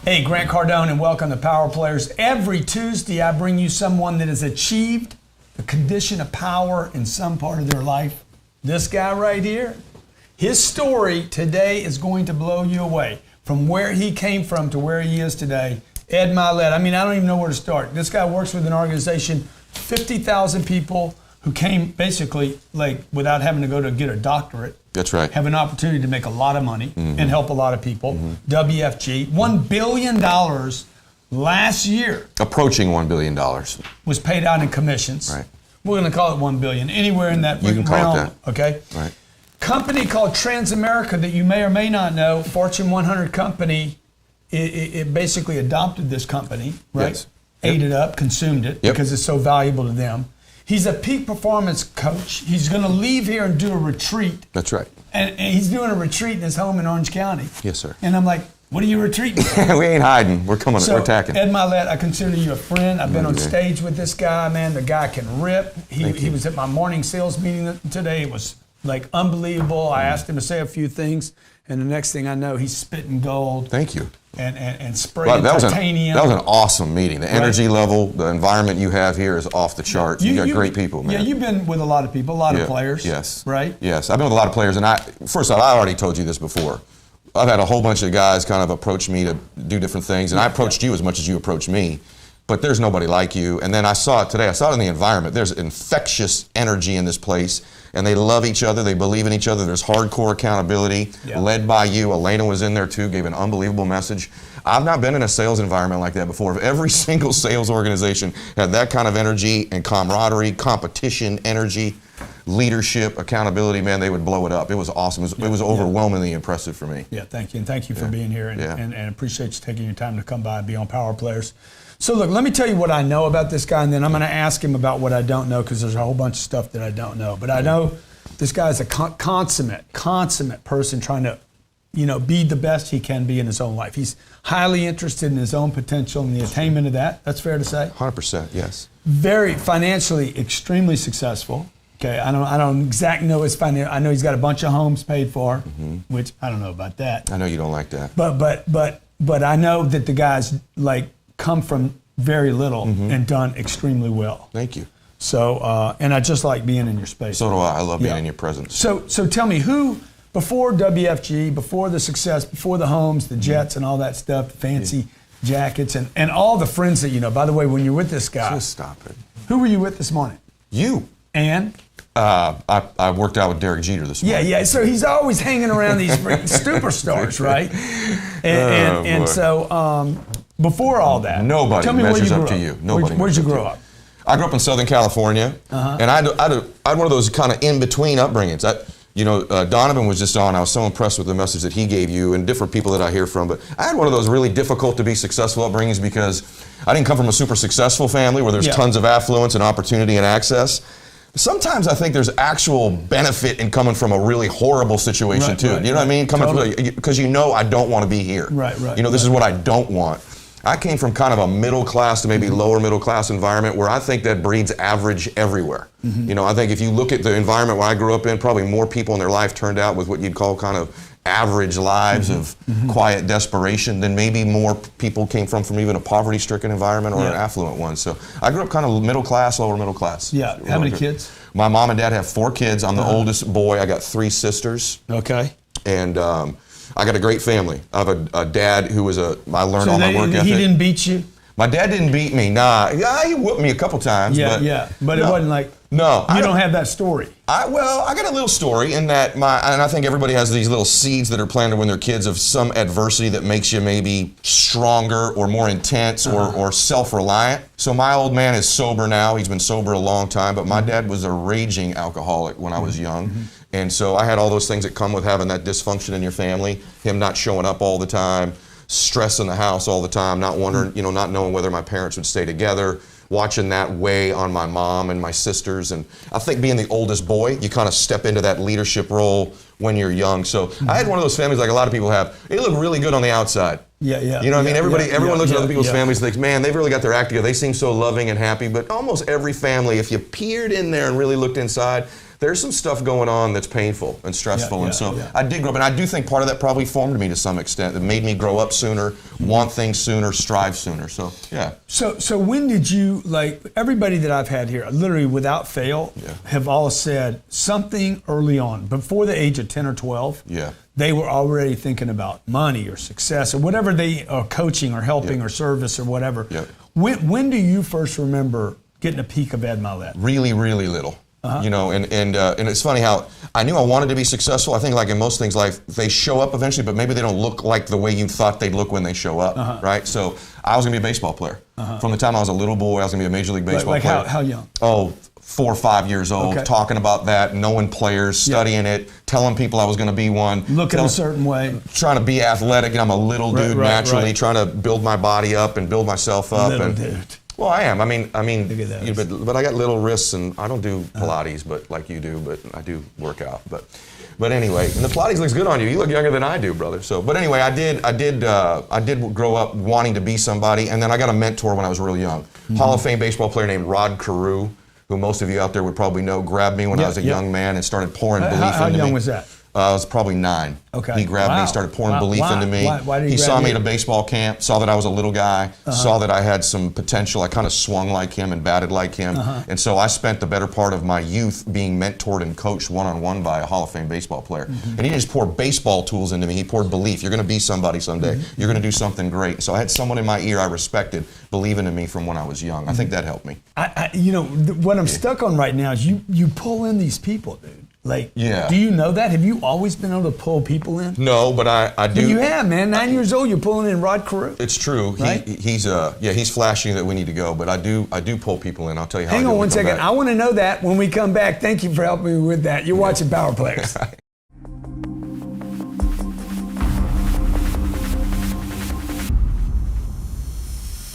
Hey, Grant Cardone, and welcome to Power Players. Every Tuesday, I bring you someone that has achieved the condition of power in some part of their life. This guy right here, his story today is going to blow you away. From where he came from to where he is today. Ed Mylett, I don't even know where to start. This guy works with an organization, 50,000 people who came basically like without having to go to get a doctorate. That's right. Have an opportunity to make a lot of money and help a lot of people. WFG, $1 billion last year. Approaching $1 billion. Was paid out in commissions. Right. We're going to call it $1 billion. Anywhere in that You can call realm, it that. okay? Right. Company called Transamerica that you may or may not know, Fortune 100 company, it basically adopted this company, right? Yes. Ate it up, consumed it because it's so valuable to them. He's a peak performance coach. He's going to leave here and do a retreat. That's right. And he's doing a retreat in his home in Orange County. Yes, sir. And I'm like, what are you retreating for? We ain't hiding. We're coming. So, we're attacking. Ed Mylett, I consider you a friend. I've been on stage with this guy, man. The guy can rip. He was at my morning sales meeting today. It was like unbelievable. I asked him to say a few things, and the next thing I know, he's spitting gold. Thank you. And spraying titanium. That was an awesome meeting. The energy level, the environment you have here is off the charts. You got great people, man. Yeah, you've been with a lot of people, a lot of players. Yes. Right? Yes, I've been with a lot of players, and first off, I already told you this before. I've had a whole bunch of guys kind of approach me to do different things, and I approached you as much as you approached me, but there's nobody like you. And then I saw it today. I saw it in the environment. There's infectious energy in this place, and they love each other. They believe in each other. There's hardcore accountability led by you. Elena was in there too, gave an unbelievable message. I've not been in a sales environment like that before. If every single sales organization had that kind of energy and camaraderie, competition, energy, leadership, accountability, man, they would blow it up. It was awesome. It was overwhelmingly impressive for me. Yeah, thank you. And thank you for being here and appreciate you taking your time to come by and be on Power Players. So look, let me tell you what I know about this guy, and then I'm going to ask him about what I don't know, because there's a whole bunch of stuff that I don't know. But I know this guy is a consummate person trying to, be the best he can be in his own life. He's highly interested in his own potential and the attainment of that. That's fair to say? 100%, yes. Very financially extremely successful. Okay, I don't exactly know his finance. I know he's got a bunch of homes paid for, which I don't know about that. I know you don't like that. But I know that the guy's come from very little and done extremely well. Thank you. So and I just like being in your space. So do I. I love being in your presence. So tell me, who before WFG, before the success, before the homes, the jets, and all that stuff, the fancy jackets, and all the friends that you know. By the way, when you're with this guy, just stop it. Who were you with this morning? You. And I worked out with Derek Jeter this morning. Yeah. So he's always hanging around these superstars, right? And so before all that, nobody tell me measures where you up grew to you. up. Nobody. Where'd you grow up? I grew up in Southern California, and I had one of those kind of in-between upbringings. Donovan was just on. I was so impressed with the message that he gave you and different people that I hear from. But I had one of those really difficult to be successful upbringings because I didn't come from a super successful family where there's tons of affluence and opportunity and access. Sometimes I think there's actual benefit in coming from a really horrible situation too. You know what I mean? Because I don't want to be here. Right. This is what I don't want. I came from kind of a middle class to maybe lower middle class environment where I think that breeds average everywhere. I think if you look at the environment where I grew up in, probably more people in their life turned out with what you'd call kind of average lives of quiet desperation than maybe more people came from even a poverty-stricken environment or an affluent one. So I grew up kind of middle class, lower middle class. Yeah. How many kids? My mom and dad have 4 kids. I'm the oldest boy. I got 3 sisters. Okay. And I got a great family. I have a dad who was I learned all my work ethic. He didn't beat you? My dad didn't beat me. Nah. Yeah, he whooped me a couple times. But it wasn't like. No. You don't have that story. I got a little story in that and I think everybody has these little seeds that are planted when they're kids of some adversity that makes you maybe stronger or more intense or self-reliant. So my old man is sober now. He's been sober a long time, but my dad was a raging alcoholic when I was young. And so I had all those things that come with having that dysfunction in your family, him not showing up all the time, stress in the house all the time, not wondering, not knowing whether my parents would stay together, watching that weigh on my mom and my sisters. And I think being the oldest boy, you kind of step into that leadership role when you're young. So I had one of those families like a lot of people have. They look really good on the outside. You know what I mean? Everyone looks at other people's families and thinks, man, they've really got their act together. They seem so loving and happy. But almost every family, if you peered in there and really looked inside, there's some stuff going on that's painful and stressful. And so I did grow up, and I do think part of that probably formed me to some extent. That made me grow up sooner, want things sooner, strive sooner. So, yeah. So when did you, like, everybody that I've had here, literally without fail, have all said something early on, before the age of 10 or 12, they were already thinking about money or success or whatever they are, coaching or helping or service or whatever. When do you first remember getting a peek of Ed Mylett? Really, really little. You know, and it's funny how I knew I wanted to be successful. I think, like in most things, life, they show up eventually, but maybe they don't look like the way you thought they'd look when they show up, right? So I was going to be a baseball player. From the time I was a little boy, I was going to be a Major League Baseball player. Like how young? Oh, 4 or 5 years old, talking about that, knowing players, studying it, telling people I was going to be one. Looking a certain way. Trying to be athletic, and I'm a little dude naturally, trying to build my body up and build myself up. Little dude. Well, I am. I mean, but I got little wrists, and I don't do Pilates, but like you do. But I do work out. But anyway, and the Pilates looks good on you. You look younger than I do, brother. So, but anyway, I did grow up wanting to be somebody, and then I got a mentor when I was real young. Hall of Fame baseball player named Rod Carew, who most of you out there would probably know, grabbed me when I was a young man and started pouring belief into me. How young was that? I was probably 9. Okay. He grabbed me, started pouring belief into me. Why did he saw me at a baseball camp, saw that I was a little guy, saw that I had some potential. I kind of swung like him and batted like him. And so I spent the better part of my youth being mentored and coached one-on-one by a Hall of Fame baseball player. And he didn't just pour baseball tools into me, he poured belief. You're going to be somebody someday. You're going to do something great. So I had someone in my ear I respected believing in me from when I was young. I think that helped me. You know, what I'm stuck on right now is you pull in these people, dude. Like, do you know that? Have you always been able to pull people in? No, but I do. You have, man. 9 years old, you're pulling in Rod Carew. It's true. Right? He's flashing that we need to go, but I do pull people in. I'll tell you how. Hang on one second. I want to know that when we come back. Thank you for helping me with that. You're watching Power Players.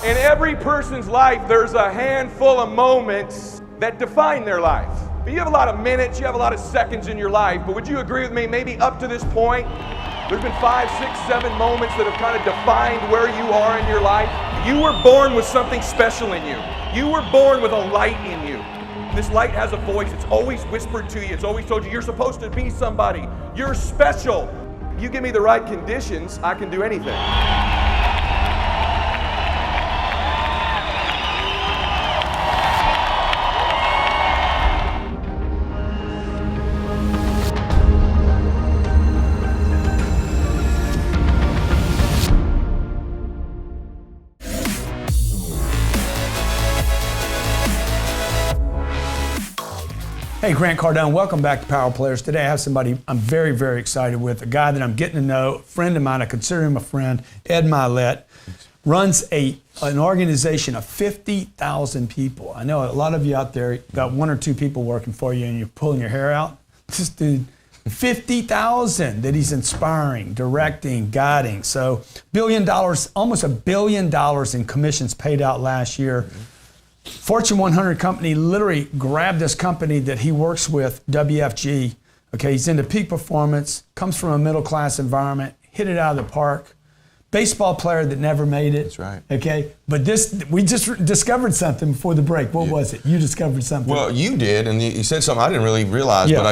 In every person's life, there's a handful of moments that define their life. But you have a lot of minutes, you have a lot of seconds in your life, but would you agree with me, maybe up to this point, there's been 5, 6, 7 moments that have kind of defined where you are in your life. You were born with something special in you. You were born with a light in you. This light has a voice, it's always whispered to you, it's always told you, you're supposed to be somebody, you're special. You give me the right conditions, I can do anything. Hey, Grant Cardone, welcome back to Power Players. Today I have somebody I'm very, very excited with, a guy that I'm getting to know, a friend of mine, I consider him a friend, Ed Mylett, runs an organization of 50,000 people. I know a lot of you out there got 1 or 2 people working for you and you're pulling your hair out. This dude, 50,000 that he's inspiring, directing, guiding. So $1 billion, almost $1 billion in commissions paid out last year. Fortune 100 company literally grabbed this company that he works with, WFG. Okay, he's into peak performance, comes from a middle class environment, hit it out of the park. Baseball player that never made it. That's right. Okay, but we just discovered something before the break. What was it? You discovered something. Well, you did, and you said something I didn't really realize, but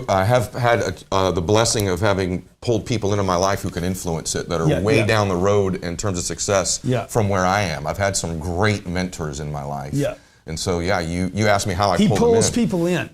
I have had the blessing of having pulled people into my life who can influence it, that are way down the road in terms of success from where I am. I've had some great mentors in my life. And so, you asked me how I pulled them in. He pulls people in,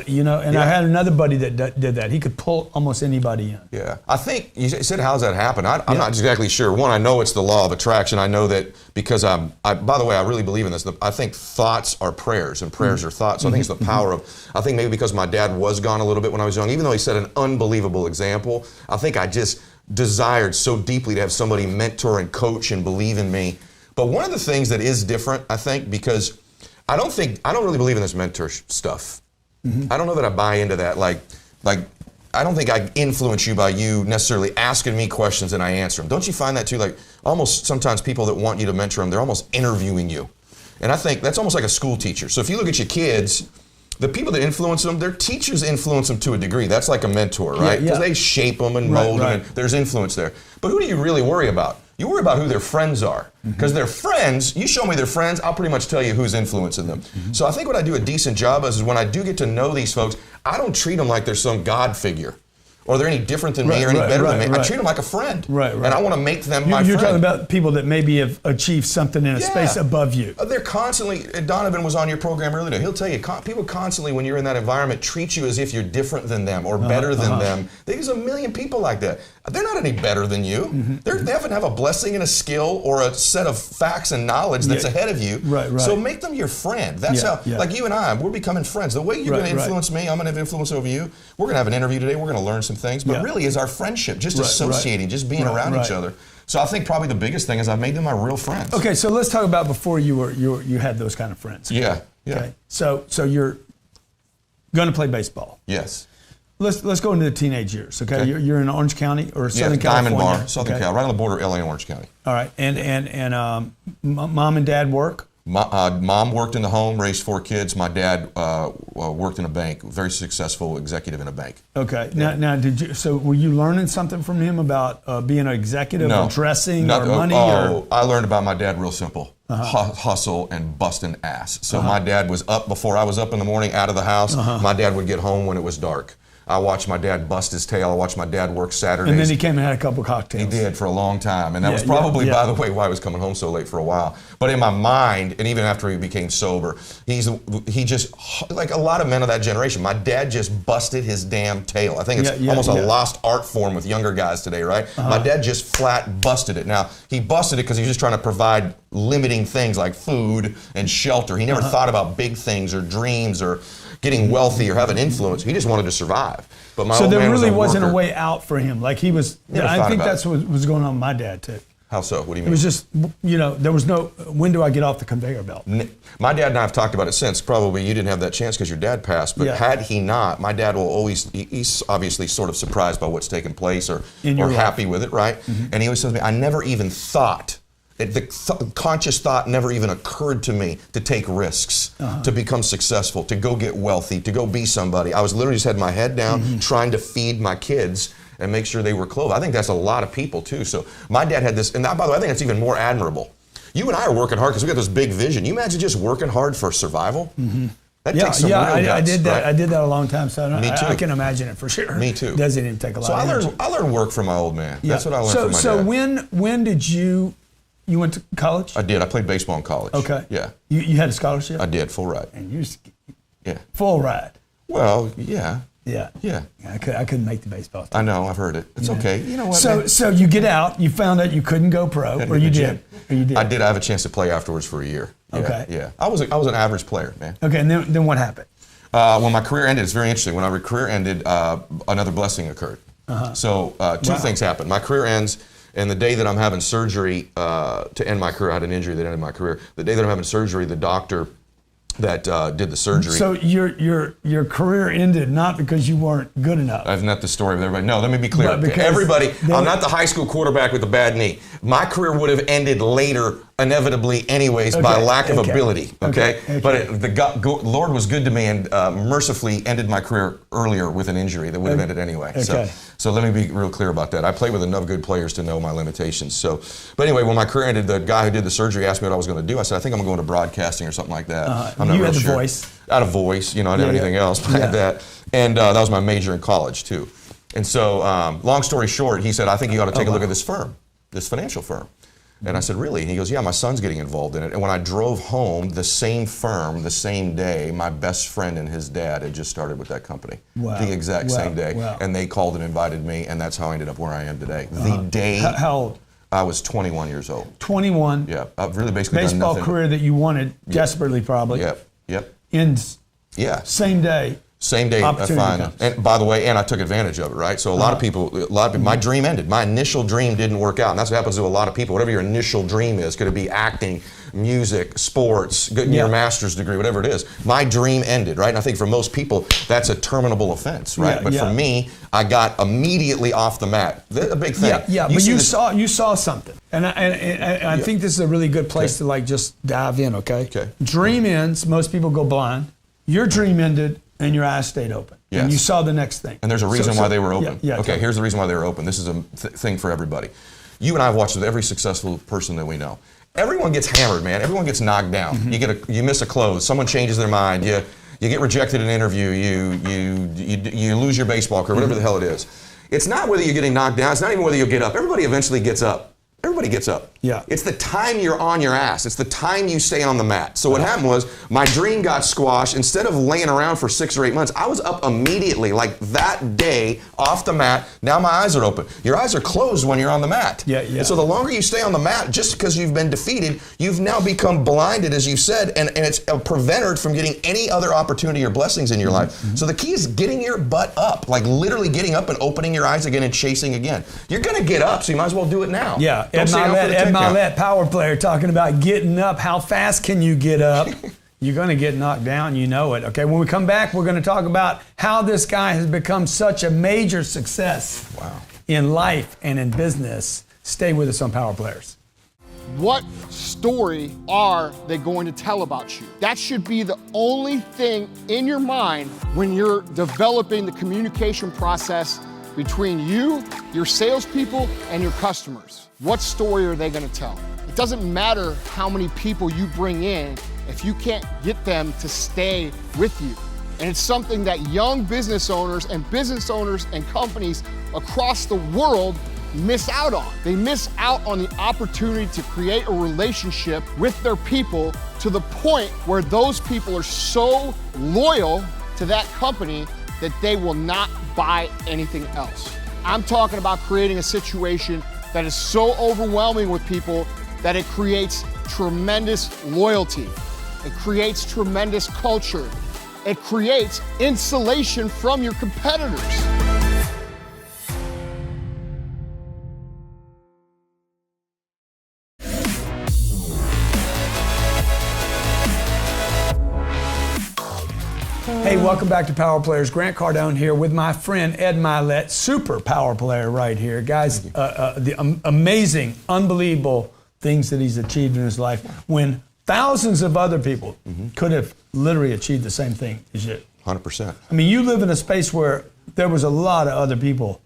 you know, and I had another buddy that did that. He could pull almost anybody in. Yeah. I think, you said, how's that happen? I'm not exactly sure. One, I know it's the law of attraction. I know that because by the way, I really believe in this. I think thoughts are prayers and prayers are thoughts. So I think it's the power of, I think maybe because my dad was gone a little bit when I was young, even though he set an unbelievable example, I think I just desired so deeply to have somebody mentor and coach and believe in me. But one of the things that is different, I think, because I don't really believe in this mentor stuff. I don't know that I buy into that. Like I don't think I influence you by you necessarily asking me questions and I answer them. Don't you find that too? Like almost sometimes people that want you to mentor them, they're almost interviewing you. And I think that's almost like a school teacher. So if you look at your kids, the people that influence them, their teachers influence them to a degree. That's like a mentor, right? Because they shape them and mold them, and there's influence there. But who do you really worry about? You worry about who their friends are. Because their friends, you show me their friends, I'll pretty much tell you who's influencing them. So I think what I do a decent job is when I do get to know these folks, I don't treat them like they're some God figure. Or they're any different than me or any better than me. I treat them like a friend. And I want to make them my friend. You're talking about people that maybe have achieved something in a space above you. They're constantly, Donovan was on your program earlier. He'll tell you, people constantly, when you're in that environment, treat you as if you're different than them or better than them. There's a million people like that. They're not any better than you. They haven't have a blessing and a skill or a set of facts and knowledge that's ahead of you. So make them your friend. That's how, like you and I, we're becoming friends. The way you're going to influence me, I'm going to have influence over you. We're going to have an interview today. We're going to learn some things. But really is our friendship, just associating, just being around each other. So I think probably the biggest thing is I've made them my real friends. Okay, so let's talk about before you had those kind of friends. Okay. So you're going to play baseball. Yes. Let's go into the teenage years. Okay. You're in Orange County or Southern California. Diamond Bar, Southern Cal, right on the border of LA and Orange County. All right. And mom and dad work? Mom worked in the home, raised 4 kids. My dad worked in a bank, very successful executive in a bank. Okay. Now, so were you learning something from him about being an executive or dressing or money? I learned about my dad real simple. Hustle and busting ass. So my dad was up before I was up in the morning, out of the house. My dad would get home when it was dark. I watched my dad bust his tail. I watched my dad work Saturdays. And then he came and had a couple cocktails. He did for a long time. And that was probably, by the way, why he was coming home so late for a while. But in my mind, and even after he became sober, he just, like a lot of men of that generation, my dad just busted his damn tail. I think it's almost a lost art form with younger guys today, right? My dad just flat busted it. Now, he busted it because he was just trying to provide limiting things like food and shelter. He never thought about big things or dreams or getting wealthy or having influence. He just wanted to survive. But my old man there really was wasn't a way out for him. Like he was, I think that's what was going on with my dad too. How so? What do you mean? It was just, there was no, when do I get off the conveyor belt? My dad and I have talked about it since. Probably you didn't have that chance because your dad passed. But had he not, my dad will always, he's obviously sort of surprised by what's taken place or happy with it, right? And he always tells me, I never even thought, the conscious thought never even occurred to me to take risks, to become successful, to go get wealthy, to go be somebody. I was literally just had my head down trying to feed my kids and make sure they were clothed. I think that's a lot of people too. So my dad had this, and by the way, I think that's even more admirable. You and I are working hard because we got this big vision. You imagine just working hard for survival? That takes some real guts, I did that. right? I did that a long time, so Me too. I can imagine it for sure. Me too. It doesn't even take a lot. So of energy. I learned work from my old man. That's what I learned from my dad. So when did you went to college? I did. I played baseball in college. Okay. Yeah. You had a scholarship? I did, full ride. And you Yeah. full ride. Well, yeah. Yeah. I couldn't make the baseball team. I know, I've heard it. It's okay. You know what? So you get out, you found out you couldn't go pro, or you did. I did. I have a chance to play afterwards for a year. Yeah, Okay. Yeah. I was an average player, man. Okay, and then what happened? When my career ended, it's very interesting. When my career ended, another blessing occurred. So two things happened. My career ends, and the day that I'm having surgery to end my career, I had an injury that ended my career. The day that I'm having surgery, the doctor that did the surgery. So your career ended not because you weren't good enough. That's not the story with everybody. No, let me be clear. Everybody, I'm not the high school quarterback with a bad knee. My career would have ended later, inevitably, anyways, by lack of ability. Okay? But the Lord was good to me and mercifully ended my career earlier with an injury that would have ended anyway. So let me be real clear about that. I played with enough good players to know my limitations. But anyway, when my career ended, the guy who did the surgery asked me what I was going to do. I said, I think I'm going to go into broadcasting or something like that. I'm not you real had the sure. voice. I had a voice. I didn't have anything else. But I had that. And that was my major in college, too. And so, long story short, he said, I think you ought to take a look at this firm, this financial firm. And I said, really? And he goes, yeah, my son's getting involved in it. And when I drove home, the same firm, the same day, my best friend and his dad had just started with that company. Wow. The exact same day. Wow. And they called and invited me, and that's how I ended up where I am today. The day How old? I was 21 years old. 21. Yeah, I've really basically done Baseball nothing. career that you wanted desperately, probably. Yep. Ends same day. Same day, I find comes. and by the way, and I took advantage of it, right? So a lot of people, my dream ended. My initial dream didn't work out, and that's what happens to a lot of people. Whatever your initial dream is, could it be acting, music, sports, getting your master's degree, whatever it is. My dream ended, right? And I think for most people, that's a terminable offense, right? But for me, I got immediately off the mat. A big thing. But you saw something, and I think this is a really good place to like just dive in. Okay. Dream ends. Most people go blind. Your dream ended. And your eyes stayed open. Yes. And you saw the next thing. And there's a reason why they were open. Okay, here's the reason why they were open. This is a thing for everybody. you and I have watched with every successful person that we know. Everyone gets hammered, man. Everyone gets knocked down. Mm-hmm. You miss a close. Someone changes their mind. You get rejected in an interview. You lose your baseball career, whatever the hell it is. It's not whether you're getting knocked down. It's not even whether you'll get up. Everybody eventually gets up. Everybody gets up. Yeah. It's the time you're on your ass. It's the time you stay on the mat. So what happened was my dream got squashed. Instead of laying around for 6 or 8 months, I was up immediately, like that day, off the mat. Now my eyes are open. Your eyes are closed when you're on the mat. Yeah. And so the longer you stay on the mat, just because you've been defeated, you've now become blinded, as you said, and it's prevented from getting any other opportunity or blessings in your life. So the key is getting your butt up, like literally getting up and opening your eyes again and chasing again. You're going to get up, so you might as well do it now. Yeah. Ed Mylett, power player, talking about getting up. How fast can you get up? You're going to get knocked down. You know it. Okay, when we come back, we're going to talk about how this guy has become such a major success in life and in business. Stay with us on Power Players. What story are they going to tell about you? That should be the only thing in your mind when you're developing the communication process between you, your salespeople, and your customers. What story are they going to tell? It doesn't matter how many people you bring in if you can't get them to stay with you. And it's something that young business owners and companies across the world miss out on. They miss out on the opportunity to create a relationship with their people to the point where those people are so loyal to that company that they will not buy anything else. I'm talking about creating a situation that is so overwhelming with people that it creates tremendous loyalty. It creates tremendous culture. It creates insulation from your competitors. Hey, welcome back to Power Players. Grant Cardone here with my friend Ed Mylett, super power player right here. Guys, the amazing, unbelievable things that he's achieved in his life when thousands of other people could have literally achieved the same thing as you. 100%. I mean, you live in a space where there was a lot of other people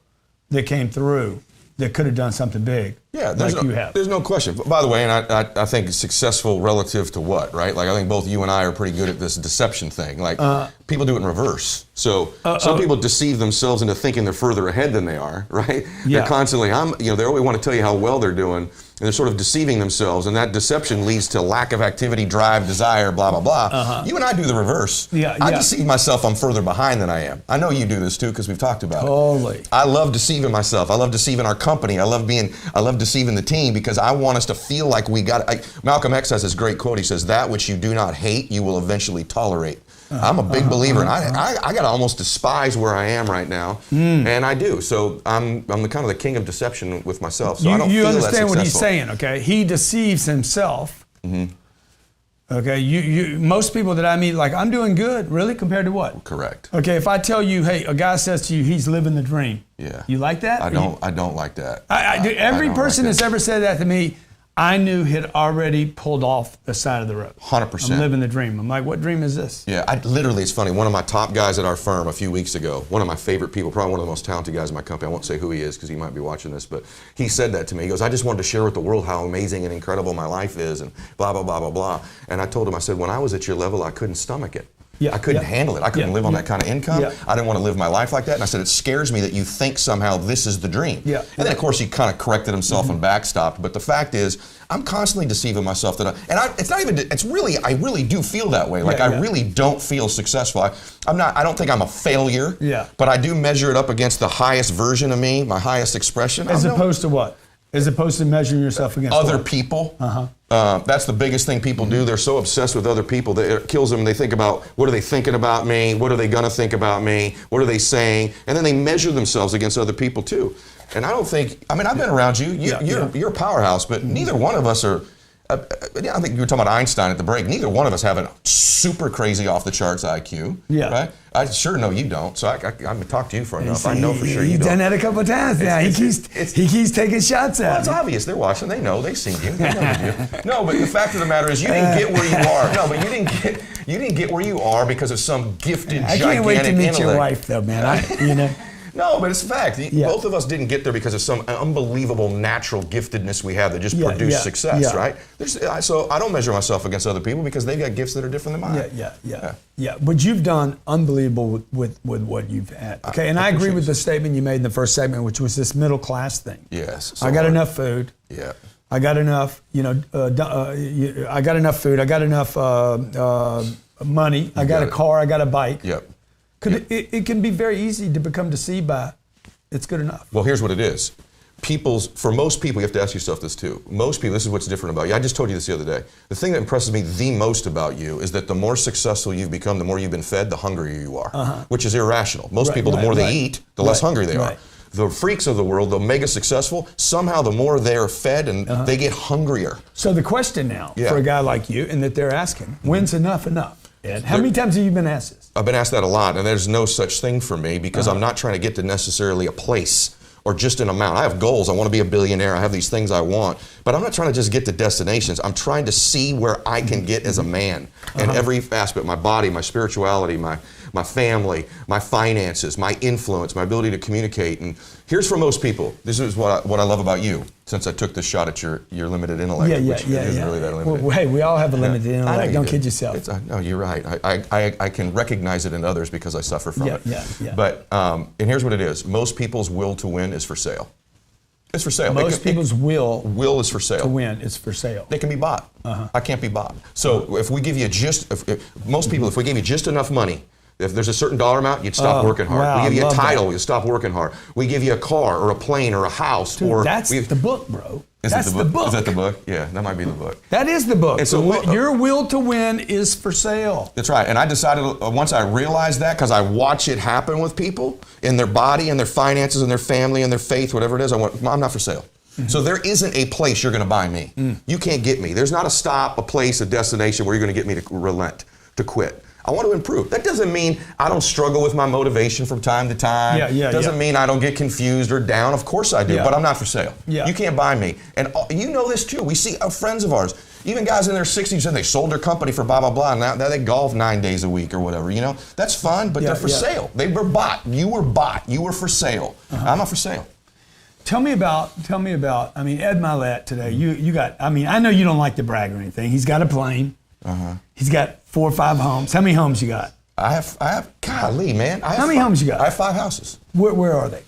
that came through that could have done something big. Yeah, There's no question. By the way, and I think successful relative to what, right? Like I think both you and I are pretty good at this deception thing. Like people do it in reverse. So some people deceive themselves into thinking they're further ahead than they are, right? Yeah. They're constantly, they always want to tell you how well they're doing, and they're sort of deceiving themselves, and that deception leads to lack of activity, drive, desire, blah, blah, blah. You and I do the reverse. I deceive myself I'm further behind than I am. I know you do this too because we've talked about it. I love deceiving myself. I love deceiving our company. I love deceiving the team because I want us to feel like we got it. Malcolm X has this great quote. He says, "That which you do not hate, you will eventually tolerate." I'm a big believer, and I got to almost despise where I am right now, and I do. So I'm the kind of the king of deception with myself. So I don't feel that successful. You understand what he's saying, okay? He deceives himself. Okay, you most people that I meet, like, I'm doing good, really, compared to what? Correct. Okay, if I tell you, hey, a guy says to you, he's living the dream. Yeah. You like that? I don't like that. Every person that's ever said that to me, I knew had already pulled off the side of the road. 100%. I'm living the dream. I'm like, what dream is this? Yeah, literally, it's funny. One of my top guys at our firm a few weeks ago, one of my favorite people, probably one of the most talented guys in my company, I won't say who he is because he might be watching this, but he said that to me. He goes, I just wanted to share with the world how amazing and incredible my life is and blah, blah, blah, blah, blah. And I told him, I said, when I was at your level, I couldn't stomach it. I couldn't handle it. I couldn't live on that kind of income. I didn't want to live my life like that. And I said, it scares me that you think somehow this is the dream. And then, of course, he kind of corrected himself and backstopped. But the fact is, I'm constantly deceiving myself that I really do feel that way. Like, I really don't feel successful. I don't think I'm a failure. But I do measure it up against the highest version of me, my highest expression. As opposed to what? As opposed to measuring yourself against other people. That's the biggest thing people do. They're so obsessed with other people that it kills them. They think about, what are they thinking about me? What are they going to think about me? What are they saying? And then they measure themselves against other people too. And I don't think, I've been around you. You're a powerhouse, but neither one of us are, I think you were talking about Einstein at the break. Neither one of us have a super crazy off the charts IQ. Right? I sure know you don't. So I've been talking to you for enough. I know for sure you don't. You've done that a couple of times now. He keeps taking shots at me. It's obvious. They're watching. They know. They've seen you. They know you. No, but the fact of the matter is, you didn't get where you are. No, but you didn't get where you are because of some gifted, gigantic intellect. I can't wait to meet your wife, though, man. No, but it's a fact. Both of us didn't get there because of some unbelievable natural giftedness we have that just produced success, right? So I don't measure myself against other people because they've got gifts that are different than mine. Yeah. But you've done unbelievable with what you've had. Okay, and I agree with the statement you made in the first segment, which was this middle class thing. Yes. So I got enough food. Yeah. I got enough, I got enough food. I got enough money. I got a car. I got a bike. Yep. It can be very easy to become deceived by it's good enough. Well, here's what it is. For most people, you have to ask yourself this too. Most people, this is what's different about you. I just told you this the other day. The thing that impresses me the most about you is that the more successful you've become, the more you've been fed, the hungrier you are, which is irrational. Most people, the more they eat, the less hungry they are. The freaks of the world, the mega successful, somehow the more they're fed and they get hungrier. So the question now for a guy like you, and that they're asking, when's enough? Ed, how many times have you been asked this? I've been asked that a lot, and there's no such thing for me because I'm not trying to get to necessarily a place or just an amount. I have goals. I want to be a billionaire. I have these things I want. But I'm not trying to just get to destinations. I'm trying to see where I can get as a man in every aspect, my body, my spirituality, my family, my finances, my influence, my ability to communicate. And here's for most people, this is what I love about you, since I took this shot at your limited intellect, which isn't really that limited. Well, hey, we all have a limited intellect. Don't kid yourself. No, you're right. I can recognize it in others because I suffer from it. Yeah. But, and here's what it is. Most people's will to win is for sale. It's for sale. Most people's will is for sale. To win is for sale. They can be bought. I can't be bought. So if we give you most people, if we gave you just enough money, if there's a certain dollar amount, you'd stop working hard. Wow, we give you a title, you'd stop working hard. We give you a car or a plane or a house. Dude, that's the book, bro. That's the book. Is that the book? Yeah, that might be the book. That is the book. And so your will to win is for sale. That's right. And I decided once I realized that, because I watch it happen with people in their body and their finances and their family and their faith, whatever it is, I'm not for sale. So there isn't a place you're going to buy me. You can't get me. There's not a stop, a place, a destination where you're going to get me to relent, to quit. I want to improve. That doesn't mean I don't struggle with my motivation from time to time. Doesn't mean I don't get confused or down. Of course I do, but I'm not for sale. You can't buy me. And you know this too. We see friends of ours, even guys in their 60s, said they sold their company for blah, blah, blah, and now they golf 9 days a week or whatever. You know, that's fun, but they're for sale. They were bought. You were bought. You were for sale. I'm not for sale. Tell me about, I mean, Ed Mylett today, you got, I mean, I know you don't like to brag or anything. He's got a plane. He's got 4 or 5 homes. How many homes you got? I have, golly, man. How many homes you got? I have 5 houses. Where are they?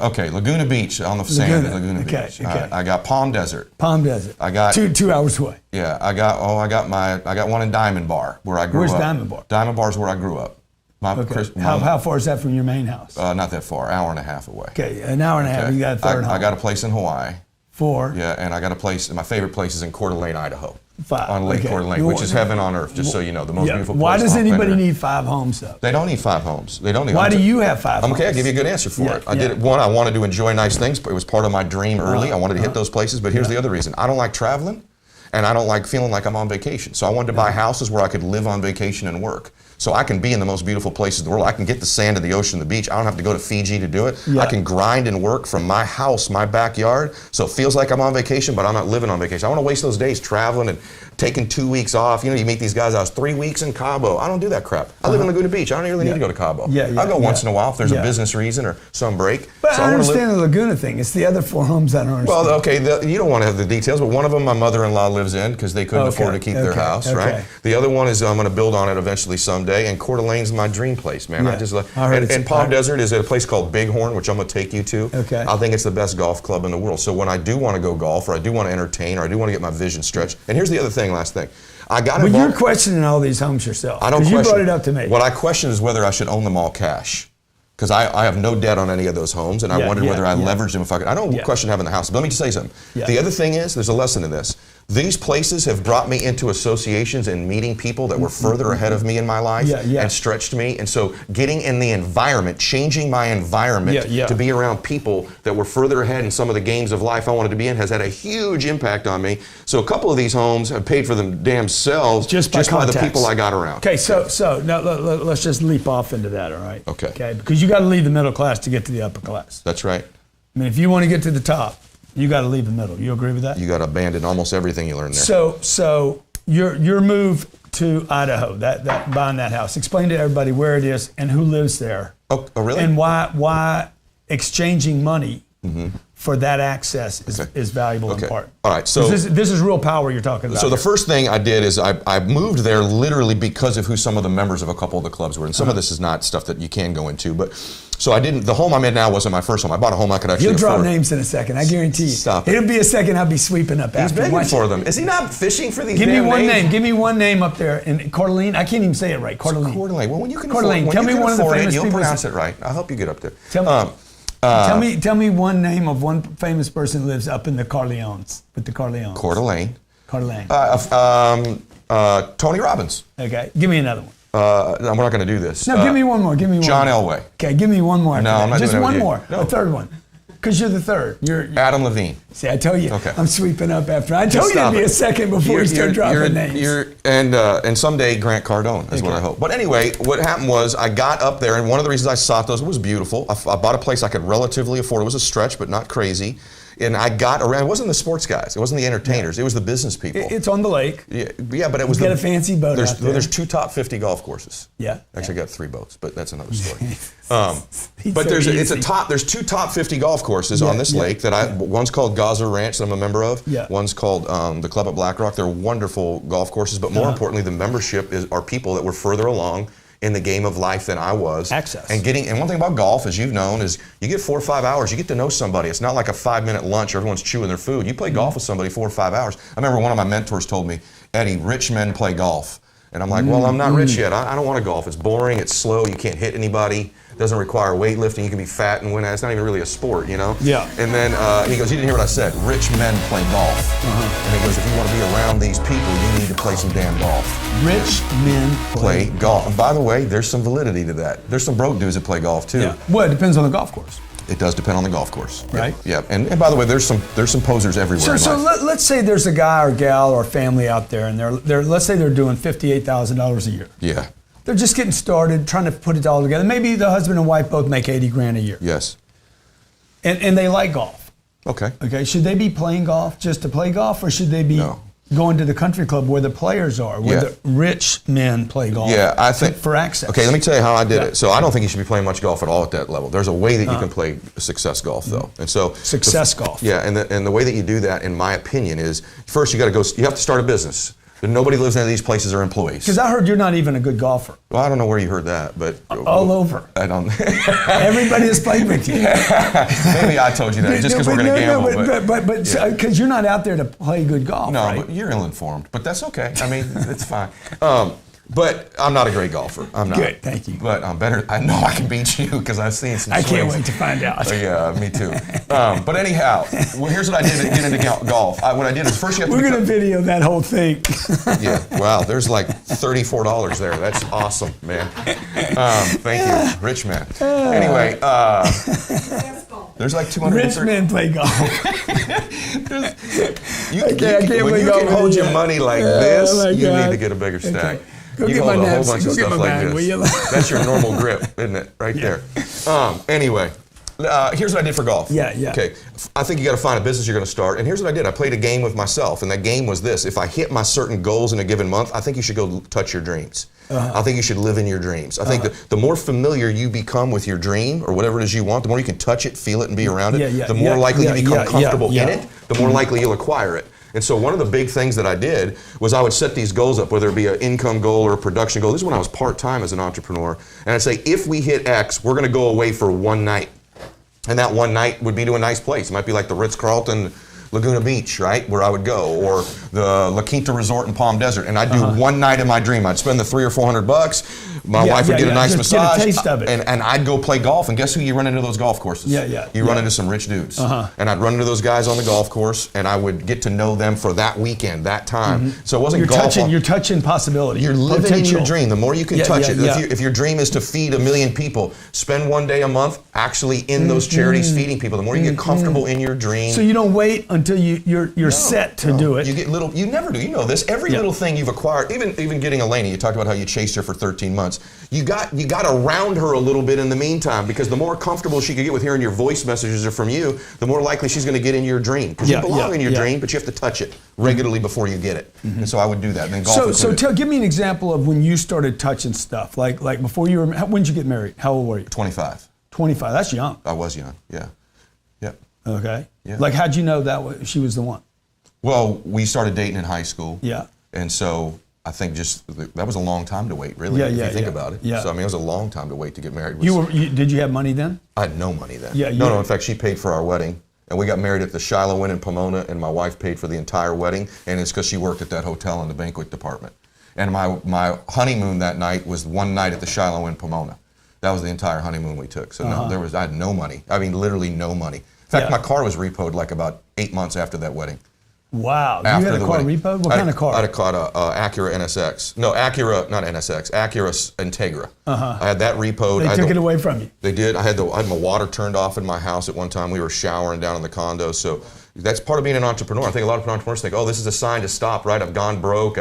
Okay, Laguna Beach on the sand at Laguna Beach. Okay. I got Palm Desert. I got 2 hours away. Yeah, I got one in Diamond Bar where I grew up. Where's Diamond Bar? Diamond Bar is where I grew up. How far is that from your main house? Not that far, hour and a half away. Okay, an hour and a half. You got a third home. I got a place in Hawaii. 4. Yeah, and I got a place. My favorite place is in Coeur d'Alene, Idaho. 5. On Lake Coeur d'Alene, which is heaven on earth, just so you know, the most beautiful place. Why does anybody need 5 homes, though? They don't need 5 homes. They don't need. Why do you have 5 homes? Okay, I'll give you a good answer for it. I did it. One, I wanted to enjoy nice things, but it was part of my dream early. I wanted to hit those places, but here's the other reason. I don't like traveling, and I don't like feeling like I'm on vacation. So I wanted to buy houses where I could live on vacation and work. So I can be in the most beautiful places in the world. I can get the sand of the ocean, the beach. I don't have to go to Fiji to do it. I can grind and work from my house, my backyard. So it feels like I'm on vacation, but I'm not living on vacation. I want to waste those days traveling and taking 2 weeks off. You know, you meet these guys, I was 3 weeks in Cabo. I don't do that crap. I live in Laguna Beach. I don't really need to go to Cabo. I go once in a while if there's a business reason or some break. But so I understand the Laguna thing. It's the other 4 homes I don't understand. Well, okay, you don't want to have the details, but one of them my mother-in-law lives in because they couldn't afford to keep their house, right? The other one is I'm going to build on it eventually someday, and Coeur d'Alene's my dream place, man. I just love. And Palm Desert is at a place called Bighorn, which I'm going to take you to. I think it's the best golf club in the world. So when I do want to go golf, or I do want to entertain, or I do want to get my vision stretched, and here's the other thing, last thing. I got involved. But you're questioning all these homes yourself. I don't question. You brought it up to me. What I question is whether I should own them all cash. Because I have no debt on any of those homes, and I wondered whether I leveraged them if I could. I don't question having the house, but let me just say something. The other thing is, there's a lesson in this. These places have brought me into associations and meeting people that were further ahead of me in my life and stretched me. And so getting in the environment, changing my environment to be around people that were further ahead in some of the games of life I wanted to be in has had a huge impact on me. So a couple of these homes have paid for them damn selves just by the people I got around. Okay, so now let's just leap off into that, all right? Okay. Because you got to leave the middle class to get to the upper class. That's right. I mean, if you want to get to the top, you got to leave the middle. You agree with that? You got to abandon almost everything you learned there. So your move to Idaho, that buying that house. Explain to everybody where it is and who lives there. Oh, really? And why exchanging money for that access is valuable in part. All right. So this is real power you're talking about. So the first thing I did is I moved there literally because of who some of the members of a couple of the clubs were, and some of this is not stuff that you can go into, but so I didn't. The home I'm in now wasn't my first home. I bought a home I could actually afford. You'll drop names in a second. I guarantee you. Stop it. It'll be a second. I'll be sweeping up after. He's begging for them. Is he not fishing for these? Give me damn one names? name. Give me one name up there. And Cardone. I can't even say it right. Cardone. Cardone. Well, when you can Cardone. afford, Tell me one of the famous you'll people. pronounce it right. I'll help you get up there. Tell me one name of one famous person who lives up in the Corleones, with the Corleones. Cardone. Cardone. Tony Robbins. Okay, give me another one. We're not going to do this. No, give me one more. Give me one. John more. Elway. Okay, give me one more. No, I'm not just doing that one with you. more. No. A third one. Because you're the third. You're Adam Levine. See, I tell you, Okay. I'm sweeping up after. I told you stop it'd be it. a second before you start dropping names. And someday Grant Cardone is what I Okay. hope. But anyway, what happened was I got up there, and one of the reasons I sought those was beautiful. I bought a place I could relatively afford. It was a stretch, but not crazy. And I got around. It wasn't the sports guys. It wasn't the entertainers. It was the business people. It's on the lake. Yeah, but it was. You got a fancy boat out there. There's two top 50 golf courses. Yeah. Actually, I got 3 boats, but that's another story. He's But so there's easy. two top 50 golf courses on this lake that one's called Gaza Ranch that I'm a member of. Yeah. One's called the Club at Black Rock. They're wonderful golf courses, but more importantly, the membership are people that were further along in the game of life than I was. Access. And one thing about golf, as you've known, is you get 4 or 5 hours, you get to know somebody. It's not like a 5-minute lunch, everyone's chewing their food. You play golf with somebody 4 or 5 hours. I remember one of my mentors told me, Eddie, rich men play golf. And I'm like, well, I'm not rich yet. I don't want to golf. It's boring, it's slow, you can't hit anybody. Doesn't require weightlifting. You can be fat and win at it. It's not even really a sport, you know? Yeah. And then he goes, you didn't hear what I said. Rich men play golf. And he goes, if you want to be around these people, you need to play some damn golf. Rich men Play golf. And by the way, there's some validity to that. There's some broke dudes that play golf too. Yeah. Well, it depends on the golf course. It does depend on the golf course. Right. Yeah. And by the way, there's some posers everywhere. So let's say there's a guy or gal or family out there, and they're let's say they're doing $58,000 a year. Yeah. They're just getting started, trying to put it all together. Maybe the husband and wife both make $80,000 a year. Yes. And they like golf. Okay. Okay. Should they be playing golf just to play golf, or should they be going to the country club where the players are, where the rich men play golf? Yeah, I think for access. Okay, let me tell you how I did it. So I don't think you should be playing much golf at all at that level. There's a way that you can play success golf though, and so success golf. Yeah, and the way that you do that, in my opinion, is first you got to go. You have to start a business. Nobody lives in any of these places are employees. Because I heard you're not even a good golfer. Well, I don't know where you heard that, but all over. I don't. Everybody has played with you. Maybe I told you that just because we're going to gamble. But because you're not out there to play good golf. No, right? but you're ill-informed. But that's okay. I mean, it's fine. But I'm not a great golfer. I'm not. Good, thank you. But I'm better. I know I can beat you because I've seen some I swings. can't wait to find out. Yeah, me too. But anyhow, well, here's what I did to get into golf. What I did is first you have to. We're going to video that whole thing. Yeah, wow, there's like $34 there. That's awesome, man. Thank you, rich man. Anyway, there's like 200. Rich men play golf. When you can hold your money like this, you need to get a bigger stack. Okay. Go you get hold my a whole naps. bunch Go of get stuff my like bag, will you? this. That's your normal grip, isn't it? Right there. Anyway, here's what I did for golf. Yeah. Okay, I think you got to find a business you're going to start. And here's what I did. I played a game with myself, and that game was this: if I hit my certain goals in a given month, I think you should go touch your dreams. I think you should live in your dreams. I think that the more familiar you become with your dream or whatever it is you want, the more you can touch it, feel it, and be around it, the more likely you become comfortable in it, the more likely you'll acquire it. And so one of the big things that I did was I would set these goals up, whether it be an income goal or a production goal. This is when I was part-time as an entrepreneur. And I'd say, if we hit X, we're going to go away for one night. And that one night would be to a nice place. It might be like the Ritz-Carlton Laguna Beach, right, where I would go, or the La Quinta Resort in Palm Desert. And I'd do one night in my dream. I'd spend the $300 or $400. My wife would get a nice massage. Get a taste of it. And I'd go play golf. And guess who you run into those golf courses? You run into some rich dudes. And I'd run into those guys on the golf course, and I would get to know them for that weekend, that time. So it wasn't golf. You're touching possibility. You're living in your dream. The more you can touch it. Yeah. If your dream is to feed 1 million people, spend one day a month actually in those charities feeding people, the more you get comfortable in your dream. So you don't wait until you're set to do it. You get little, you never do, you know this, every little thing you've acquired, even getting Elena, you talked about how you chased her for 13 months. You got around her a little bit in the meantime, because the more comfortable she could get with hearing your voice messages are from you, the more likely she's going to get in your dream. Because you belong in your dream, but you have to touch it regularly before you get it. And so I would do that. And then golf give me an example of when you started touching stuff. Like before you were, when did you get married? How old were you? 25. 25, that's young. I was young, yeah. Yep. Okay. Yeah. Like, how'd you know she was the one? Well, we started dating in high school. Yeah. And so I think that was a long time to wait, really, if you think about it. Yeah. So, I mean, it was a long time to wait to get married. Did you have money then? I had no money then. Yeah. No, in fact, she paid for our wedding. And we got married at the Shiloh Inn in Pomona, and my wife paid for the entire wedding, and it's because she worked at that hotel in the banquet department. And my honeymoon that night was one night at the Shiloh Inn Pomona. That was the entire honeymoon we took. So no, I had no money. I mean, literally no money. In fact, my car was repoed like about 8 months after that wedding. Wow. You had a car repoed? What kind of car? I had a car, Acura NSX. No, Acura, not NSX, Acura Integra. I had that repoed. They took it away from you. They did. I had my water turned off in my house at one time. We were showering down in the condo. So that's part of being an entrepreneur. I think a lot of entrepreneurs think, oh, this is a sign to stop, right? I've gone broke.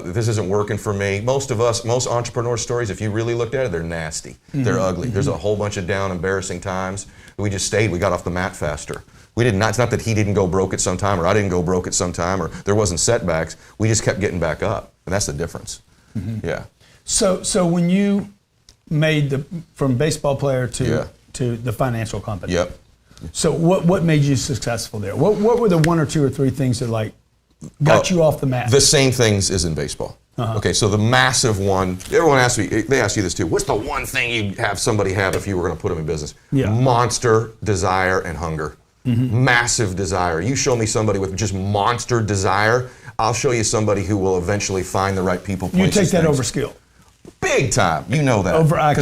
This isn't working for me. Most entrepreneur stories, if you really looked at it, they're nasty. They're ugly. There's a whole bunch of down, embarrassing times. We just stayed. We got off the mat faster. It's not that he didn't go broke at some time, or I didn't go broke at some time, or there wasn't setbacks. We just kept getting back up, and that's the difference. Yeah. So when you made from baseball player to the financial company. Yep. So what made you successful there? What were the one or two or three things that got you off the mat? The same things as in baseball. Okay, so the massive one, everyone asks me, they ask you this too, what's the one thing you'd have somebody have if you were going to put them in business? Monster desire and hunger. Massive desire. You show me somebody with just monster desire, I'll show you somebody who will eventually find the right people, places, You take that things. over skill. Big time, you know that. Over IQ.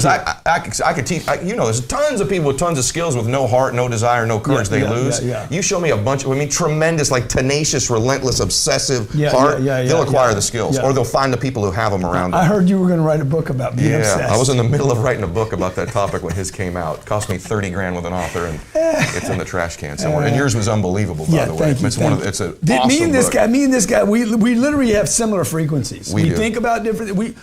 Because I could teach, there's tons of people with tons of skills with no heart, no desire, no courage, they lose. You show me a bunch of, tremendous, like tenacious, relentless, obsessive heart, they'll acquire the skills, or they'll find the people who have them around them. I heard you were going to write a book about being obsessed. I was in the middle of writing a book about that topic when his came out. It cost me $30,000 with an author, and it's in the trash can somewhere. And yours was unbelievable, by the way. It's an awesome book. Me and this guy, we literally have similar frequencies. We think about different.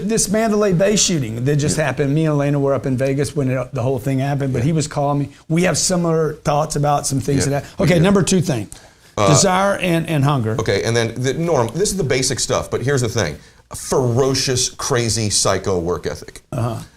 This Mandalay Bay shooting that just happened. Me and Elena were up in Vegas when the whole thing happened, but he was calling me. We have similar thoughts about some things that happened. Okay, number two thing, desire and hunger. Okay, and then the norm, this is the basic stuff, but here's the thing. Ferocious, crazy, psycho work ethic.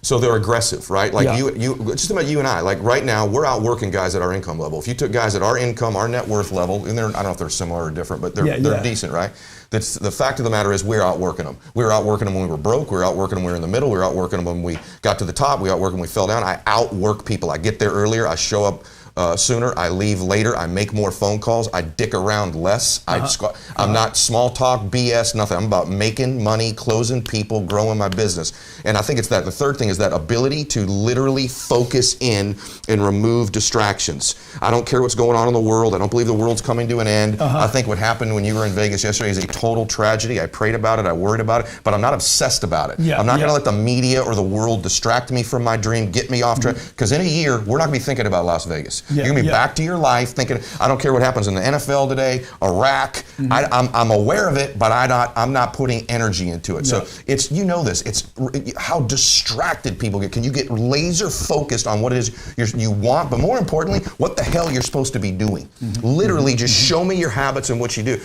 So they're aggressive, right? Like just about you and I. Like right now, we're out working guys at our income level. If you took guys at our income, our net worth level, and I don't know if they're similar or different, but they're decent, right? That's the fact of the matter is we're outworking them. We were outworking them when we were broke. We were outworking them when we were in the middle. We were outworking them when we got to the top. We outworked them when we fell down. I outwork people. I get there earlier. I show up sooner. I leave later. I make more phone calls. I dick around less. I'm not small talk, BS, nothing. I'm about making money, closing people, growing my business. And I think it's that. The third thing is that ability to literally focus in and remove distractions. I don't care what's going on in the world. I don't believe the world's coming to an end. I think what happened when you were in Vegas yesterday is a total tragedy. I prayed about it. I worried about it. But I'm not obsessed about it. I'm not going to let the media or the world distract me from my dream, get me off track. Because in a year, we're not going to be thinking about Las Vegas. You're going to be back to your life thinking, I don't care what happens in the NFL today, Iraq. I'm aware of it, but I'm not putting energy into it. So it's, this, it's how distracted people get. Can you get laser focused on what it is you want, but more importantly, what the hell you're supposed to be doing? Literally, just show me your habits and what you do.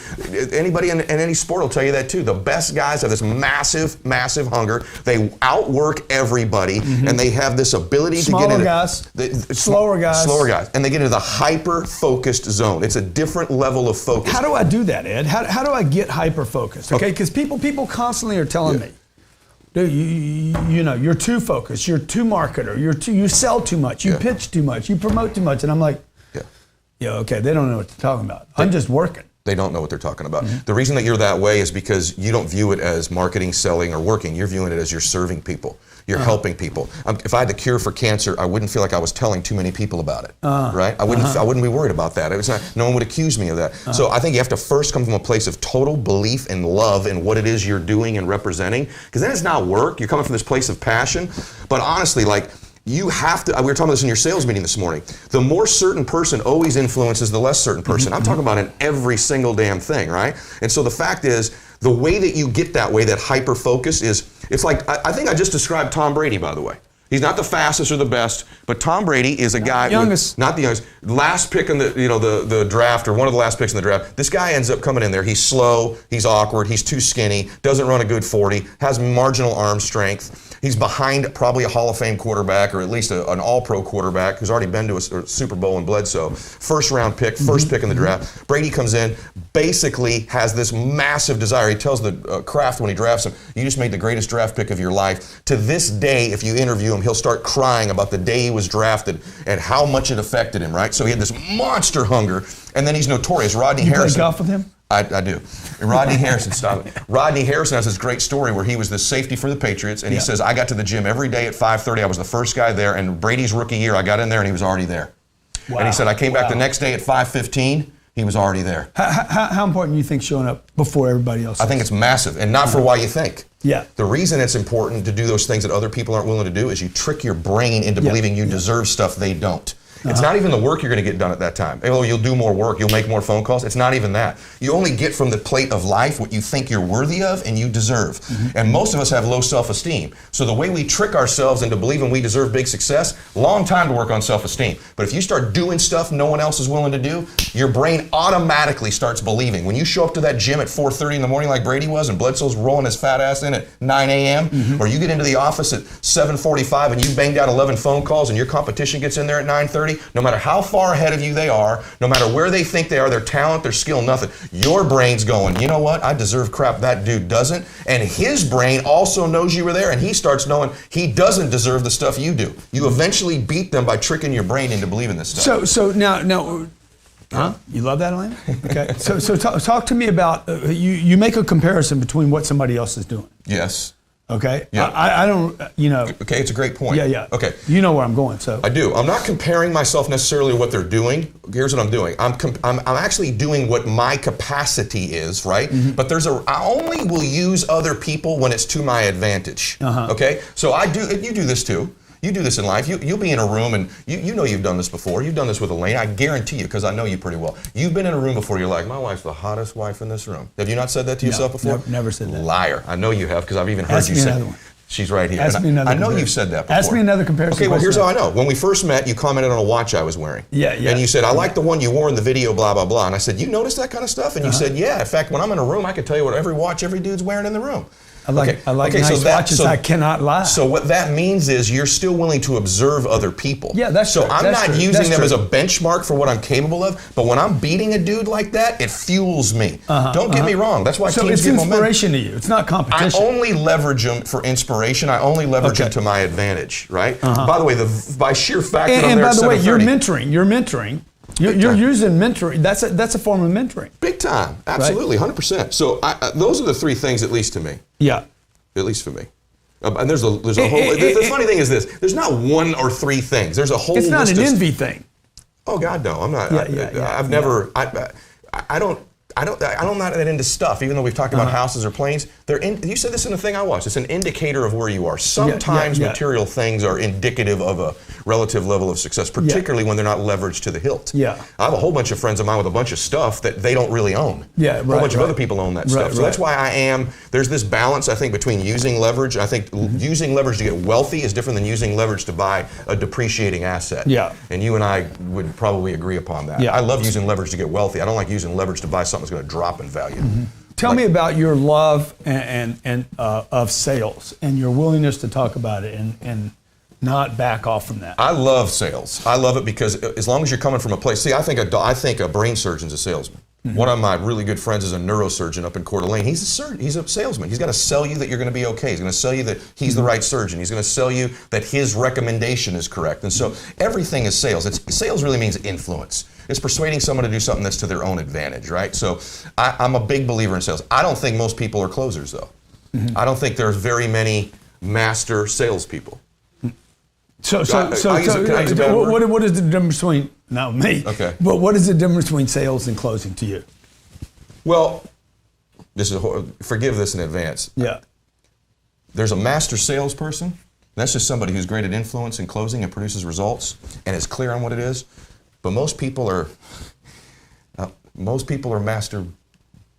Anybody in any sport will tell you that too. The best guys have this massive, massive hunger. They outwork everybody, and they have this ability to get into slower guys. And they get into the hyper-focused zone. It's a different level of focus. How do I do that, Ed? How do I get hyper-focused? Okay, because people constantly are telling me, dude, you're too focused, you're too marketer, you sell too much, you pitch too much, you promote too much, and I'm like, okay, they don't know what they're talking about. I'm just working. They don't know what they're talking about. The reason that you're that way is because you don't view it as marketing, selling, or working. You're viewing it as you're serving people. You're helping people. If I had the cure for cancer, I wouldn't feel like I was telling too many people about it, right? I wouldn't be worried about that. No one would accuse me of that. So I think you have to first come from a place of total belief and love in what it is you're doing and representing, because then it's not work. You're coming from this place of passion. But honestly, like, you have to, we were talking about this in your sales meeting this morning, the more certain person always influences the less certain person. I'm talking about in every single damn thing, right? And so the fact is, the way that you get that way, that hyper focus is, it's like, I think I just described Tom Brady, by the way. He's not the fastest or the best, but Tom Brady is a guy, not the youngest, last pick in the draft, or one of the last picks in the draft. This guy ends up coming in there. He's slow, he's awkward, he's too skinny, doesn't run a good 40, has marginal arm strength. He's behind probably a Hall of Fame quarterback, or at least an all-pro quarterback who's already been to a Super Bowl and Bledsoe. First round pick, first pick in the draft. Brady comes in, basically has this massive desire. He tells the Kraft when he drafts him, you just made the greatest draft pick of your life. To this day, if you interview him, he'll start crying about the day he was drafted and how much it affected him, right? So he had this monster hunger, and then he's notorious. Rodney Harrison. You play golf with him? I do. Rodney Harrison, stop it. Rodney Harrison has this great story where he was the safety for the Patriots, and he says, I got to the gym every day at 5:30. I was the first guy there, and Brady's rookie year, I got in there, and he was already there. Wow. And he said, I came back the next day at 5:15. He was already there. How important do you think showing up before everybody else is? I think it's massive, and not for why you think. Yeah. The reason it's important to do those things that other people aren't willing to do is you trick your brain into believing you deserve stuff they don't. It's not even the work you're going to get done at that time. Oh, you'll do more work, you'll make more phone calls. It's not even that. You only get from the plate of life what you think you're worthy of and you deserve. And most of us have low self-esteem. So the way we trick ourselves into believing we deserve big success, long time to work on self-esteem. But if you start doing stuff no one else is willing to do, your brain automatically starts believing. When you show up to that gym at 4:30 in the morning like Brady was, and Bledsoe's rolling his fat ass in at 9 a.m., or you get into the office at 7:45 and you banged out 11 phone calls and your competition gets in there at 9:30, no matter how far ahead of you they are, no matter where they think they are, their talent, their skill, nothing, your brain's going, you know what, I deserve crap, that dude doesn't. And his brain also knows you were there, and he starts knowing he doesn't deserve the stuff you do. You eventually beat them by tricking your brain into believing this stuff. So now, you love that, Elena? Okay. So talk to me about, you make a comparison between what somebody else is doing. Yes. Okay. Yeah. I don't, Okay, it's a great point. Yeah. Okay. You know where I'm going, so. I do. I'm not comparing myself necessarily to what they're doing. Here's what I'm doing. I'm actually doing what my capacity is, right? But I only will use other people when it's to my advantage. Okay? So you do this too. You do this in life. You'll be in a room, and you know you've done this before. You've done this with Elaine. I guarantee you, because I know you pretty well. You've been in a room before. You're like, my wife's the hottest wife in this room. Have you not said that to yourself before? Never said that. Liar. I know you have, because I've even heard you say it. She's right here. Ask me another I know comparison. you've said that before. Ask me another comparison. Okay, well, here's how I know. When we first met, you commented on a watch I was wearing. Yeah. And you said, I like the one you wore in the video, blah, blah, blah. And I said, you notice that kind of stuff? And you said, yeah. In fact, when I'm in a room, I can tell you what every watch every dude's wearing in the room. I like nice watches. I cannot lie. So what that means is you're still willing to observe other people. Yeah, that's true. So I'm not using them as a benchmark for what I'm capable of, but when I'm beating a dude like that, it fuels me. Don't get me wrong. That's why teams get momentum. So it's inspiration to you. It's not competition. I only leverage them for inspiration. I only leverage them to my advantage, right? By the way, by sheer fact that I'm there at 7:30. And by the way, you're mentoring. You're using mentoring. That's a form of mentoring. Big time. Absolutely, 100%. So those are the three things, at least to me. Yeah. At least for me. And there's a whole. The funny thing is this: there's not one or three things. There's a whole. It's not an envy thing. Oh God, no! I'm not. I've never. I don't. I'm not that into stuff, even though we've talked about houses or planes. You said this in the thing I watched. It's an indicator of where you are. Sometimes material things are indicative of a relative level of success, particularly when they're not leveraged to the hilt. Yeah. I have a whole bunch of friends of mine with a bunch of stuff that they don't really own. Yeah, a whole bunch of other people own that stuff. So that's why there's this balance, I think, between using leverage. I think using leverage to get wealthy is different than using leverage to buy a depreciating asset. Yeah. And you and I would probably agree upon that. Yeah. I love using leverage to get wealthy. I don't like using leverage to buy something that's going to drop in value. Tell me about your love of sales and your willingness to talk about it and not back off from that. I love sales. I love it because as long as you're coming from a place. See, I think a brain surgeon's a salesman. One of my really good friends is a neurosurgeon up in Coeur d'Alene. He's a salesman. He's got to sell you that you're going to be okay. He's going to sell you that he's the right surgeon. He's going to sell you that his recommendation is correct. And so everything is sales. Sales really means influence. It's persuading someone to do something that's to their own advantage, right? So I'm a big believer in sales. I don't think most people are closers, though. I don't think there's very many master salespeople. So what is the difference between, not me, but what is the difference between sales and closing to you? Well, forgive this in advance. Yeah. There's a master salesperson, That's just somebody who's great at influence and closing and produces results and is clear on what it is. But most people are master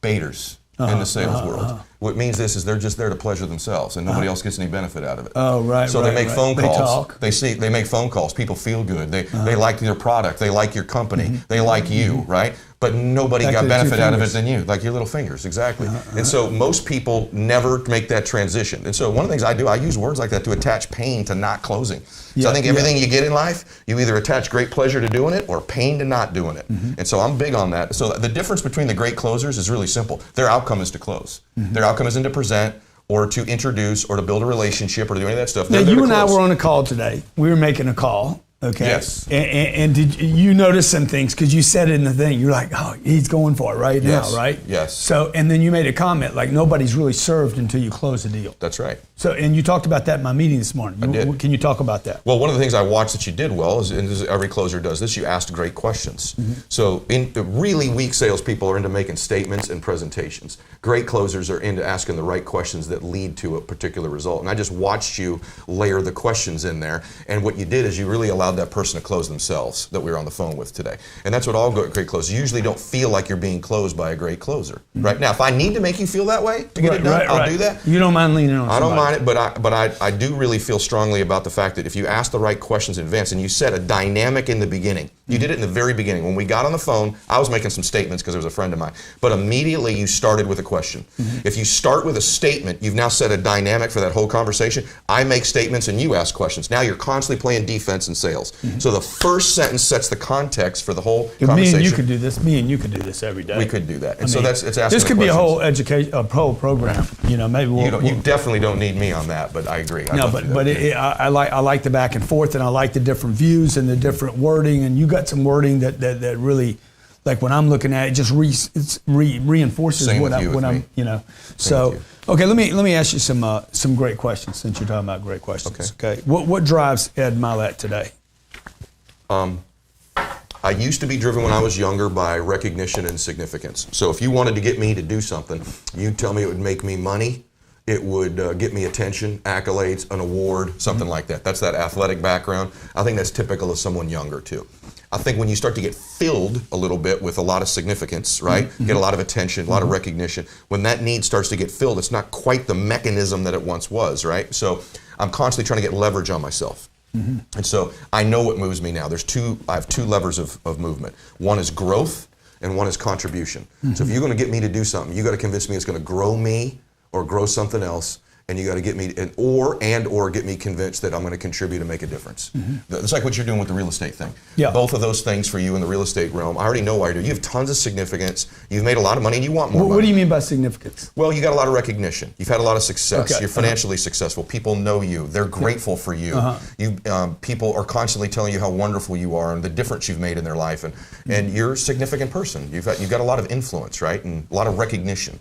baiters in the sales world. What means this is they're just there to pleasure themselves, and nobody else gets any benefit out of it. Oh, right. So right, they make phone They calls. talk. They make phone calls. People feel good. They like your product. They like your company. They like you, right? But nobody Back got to the benefit two out of it fingers. than you, like your little fingers, exactly. And so most people never make that transition. And so one of the things I do, I use words like that to attach pain to not closing. So I think everything you get in life, you either attach great pleasure to doing it or pain to not doing it. And so I'm big on that. So the difference between the great closers is really simple. Their outcome is to close. Their outcome isn't to present or to introduce or to build a relationship or to do any of that stuff. Now, They're you to and I close. were on a call today. We were making a call. Okay. Yes. And did you notice some things? Because you said it in the thing. You're like, oh, he's going for it right Yes. now, right? Yes. So, and then you made a comment like nobody's really served until you close the deal. That's right. So, and you talked about that in my meeting this morning. I did. Can you talk about that? Well, one of the things I watched that you did well is, and every closer does this, you asked great questions. So in the really weak salespeople are into making statements and presentations. Great closers are into asking the right questions that lead to a particular result. And I just watched you layer the questions in there. And what you did is you really allowed that person to close themselves that we were on the phone with today. And that's what all great closers usually don't feel like you're being closed by a great closer. Right now, if I need to make you feel that way to get it done, I'll do that. You don't mind leaning on I don't somebody. mind it, but I do really feel strongly about the fact that if you ask the right questions in advance and you set a dynamic in the beginning, you did it in the very beginning. When we got on the phone, I was making some statements because there was a friend of mine, but immediately you started with a question. If you start with a statement, you've now set a dynamic for that whole conversation. I make statements and you ask questions. Now you're constantly playing defense in sales. So the first sentence sets the context for the whole conversation. Me and you could do this. Me and you could do this every day. We could do that. And so it's asking this could the be a questions. whole education, a whole program. You know, maybe You definitely don't need me on that, but I agree. I'd No, love to do that. I like the back and forth, and I like the different views and the different wording. And you got some wording that really, like when I'm looking at it, just reinforces Same what with you, with I'm, me. you know. Same So, with you. okay, let me ask you some great questions since you're talking about great questions. Okay, what drives Ed Mylett today? I used to be driven when I was younger by recognition and significance. So if you wanted to get me to do something, you'd tell me it would make me money, it would get me attention, accolades, an award, something like that. That's that athletic background. I think that's typical of someone younger too. I think when you start to get filled a little bit with a lot of significance, right? Get a lot of attention, a lot of recognition. When that need starts to get filled, it's not quite the mechanism that it once was, right? So I'm constantly trying to get leverage on myself. And so I know what moves me now. I have two levers of movement. One is growth and one is contribution. So if you're going to get me to do something, you got to convince me it's going to grow me or grow something else, and you got to get me or get me convinced that I'm going to contribute and make a difference. It's like what you're doing with the real estate thing. Yeah. Both of those things for you in the real estate realm, I already know why you do. You have tons of significance. You've made a lot of money and you want more money. What do you mean by significance? Well, you got a lot of recognition. You've had a lot of success. Okay. You're financially successful. People know you. They're grateful for you. People are constantly telling you how wonderful you are and the difference you've made in their life. And you're a significant person. You've got a lot of influence, right? And a lot of recognition.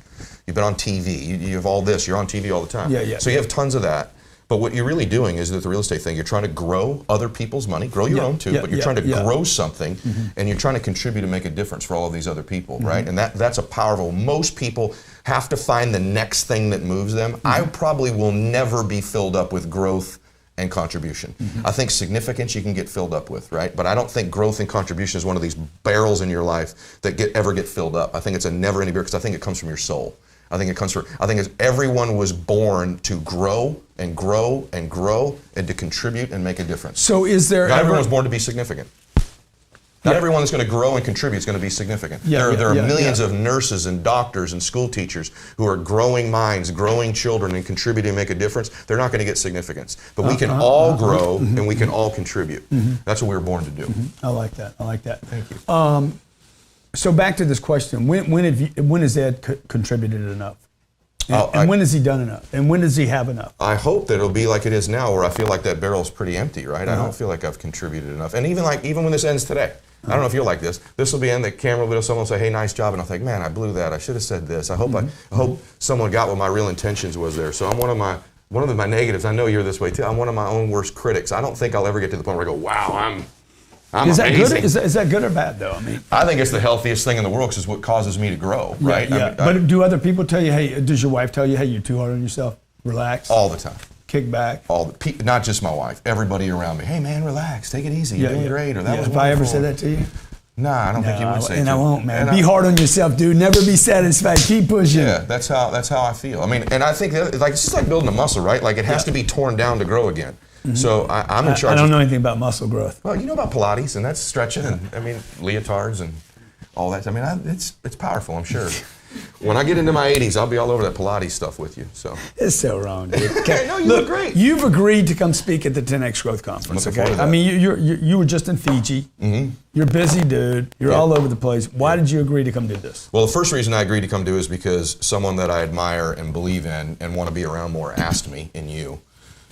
You've been on TV. You have all this. You're on TV all the time. Yeah. So you have tons of that. But what you're really doing is with the real estate thing, you're trying to grow other people's money, grow your own too, but you're trying to grow something and you're trying to contribute and make a difference for all of these other people, right? And that's a powerful, most people have to find the next thing that moves them. I probably will never be filled up with growth and contribution. I think significance you can get filled up with, right? But I don't think growth and contribution is one of these barrels in your life that ever get filled up. I think it's a never-ending barrel because I think it comes from your soul. I think everyone was born to grow and grow and grow and to contribute and make a difference. So is there Not everyone was born to be significant. Not everyone that's going to grow and contribute is going to be significant. There are millions of nurses and doctors and school teachers who are growing minds, growing children, and contributing and make a difference. They're not going to get significance. But we can all grow and we can all contribute. That's what we were born to do. I like that. Thank you. So back to this question: when has Ed contributed enough? And when has he done enough? And when does he have enough? I hope that it'll be like it is now, where I feel like that barrel's pretty empty, right? I don't feel like I've contributed enough. And even when this ends today, I don't know if you're like this. This will be in the camera. Someone will say, "Hey, nice job," and I'll think, "Man, I blew that. I should have said this." I hope someone got what my real intentions was there. So I'm one of my negatives. I know you're this way too. I'm one of my own worst critics. I don't think I'll ever get to the point where I go, "Wow, I'm is that amazing." good? Is that good or bad though? I mean, I think it's the healthiest thing in the world because it's what causes me to grow, right? Yeah. But do other people tell you, hey, does your wife tell you, hey, you're too hard on yourself? Relax. All the time. kickback. Not just my wife, everybody around me. Hey man, relax, take it easy. You're doing great. Or that was wonderful. If I ever said that to you? Nah, I don't think you would say. And I won't, man. Be hard on yourself, dude. Never be satisfied. Keep pushing. Yeah, that's how I feel. I mean, and I think it's just like building a muscle, right? Like it has to be torn down to grow again. Mm-hmm. So I'm in charge. I don't know anything about muscle growth. Well, you know about Pilates, and that's stretching, and I mean leotards and all that. I mean, it's powerful, I'm sure. When I get into my 80s, I'll be all over that Pilates stuff with you. So it's so wrong, dude. Okay. No, you look great. You've agreed to come speak at the 10X Growth Conference. Okay, I mean, you were just in Fiji. Mm-hmm. You're a busy dude. You're all over the place. Why did you agree to come do this? Well, the first reason I agreed to come do is because someone that I admire and believe in and want to be around more asked me, in you.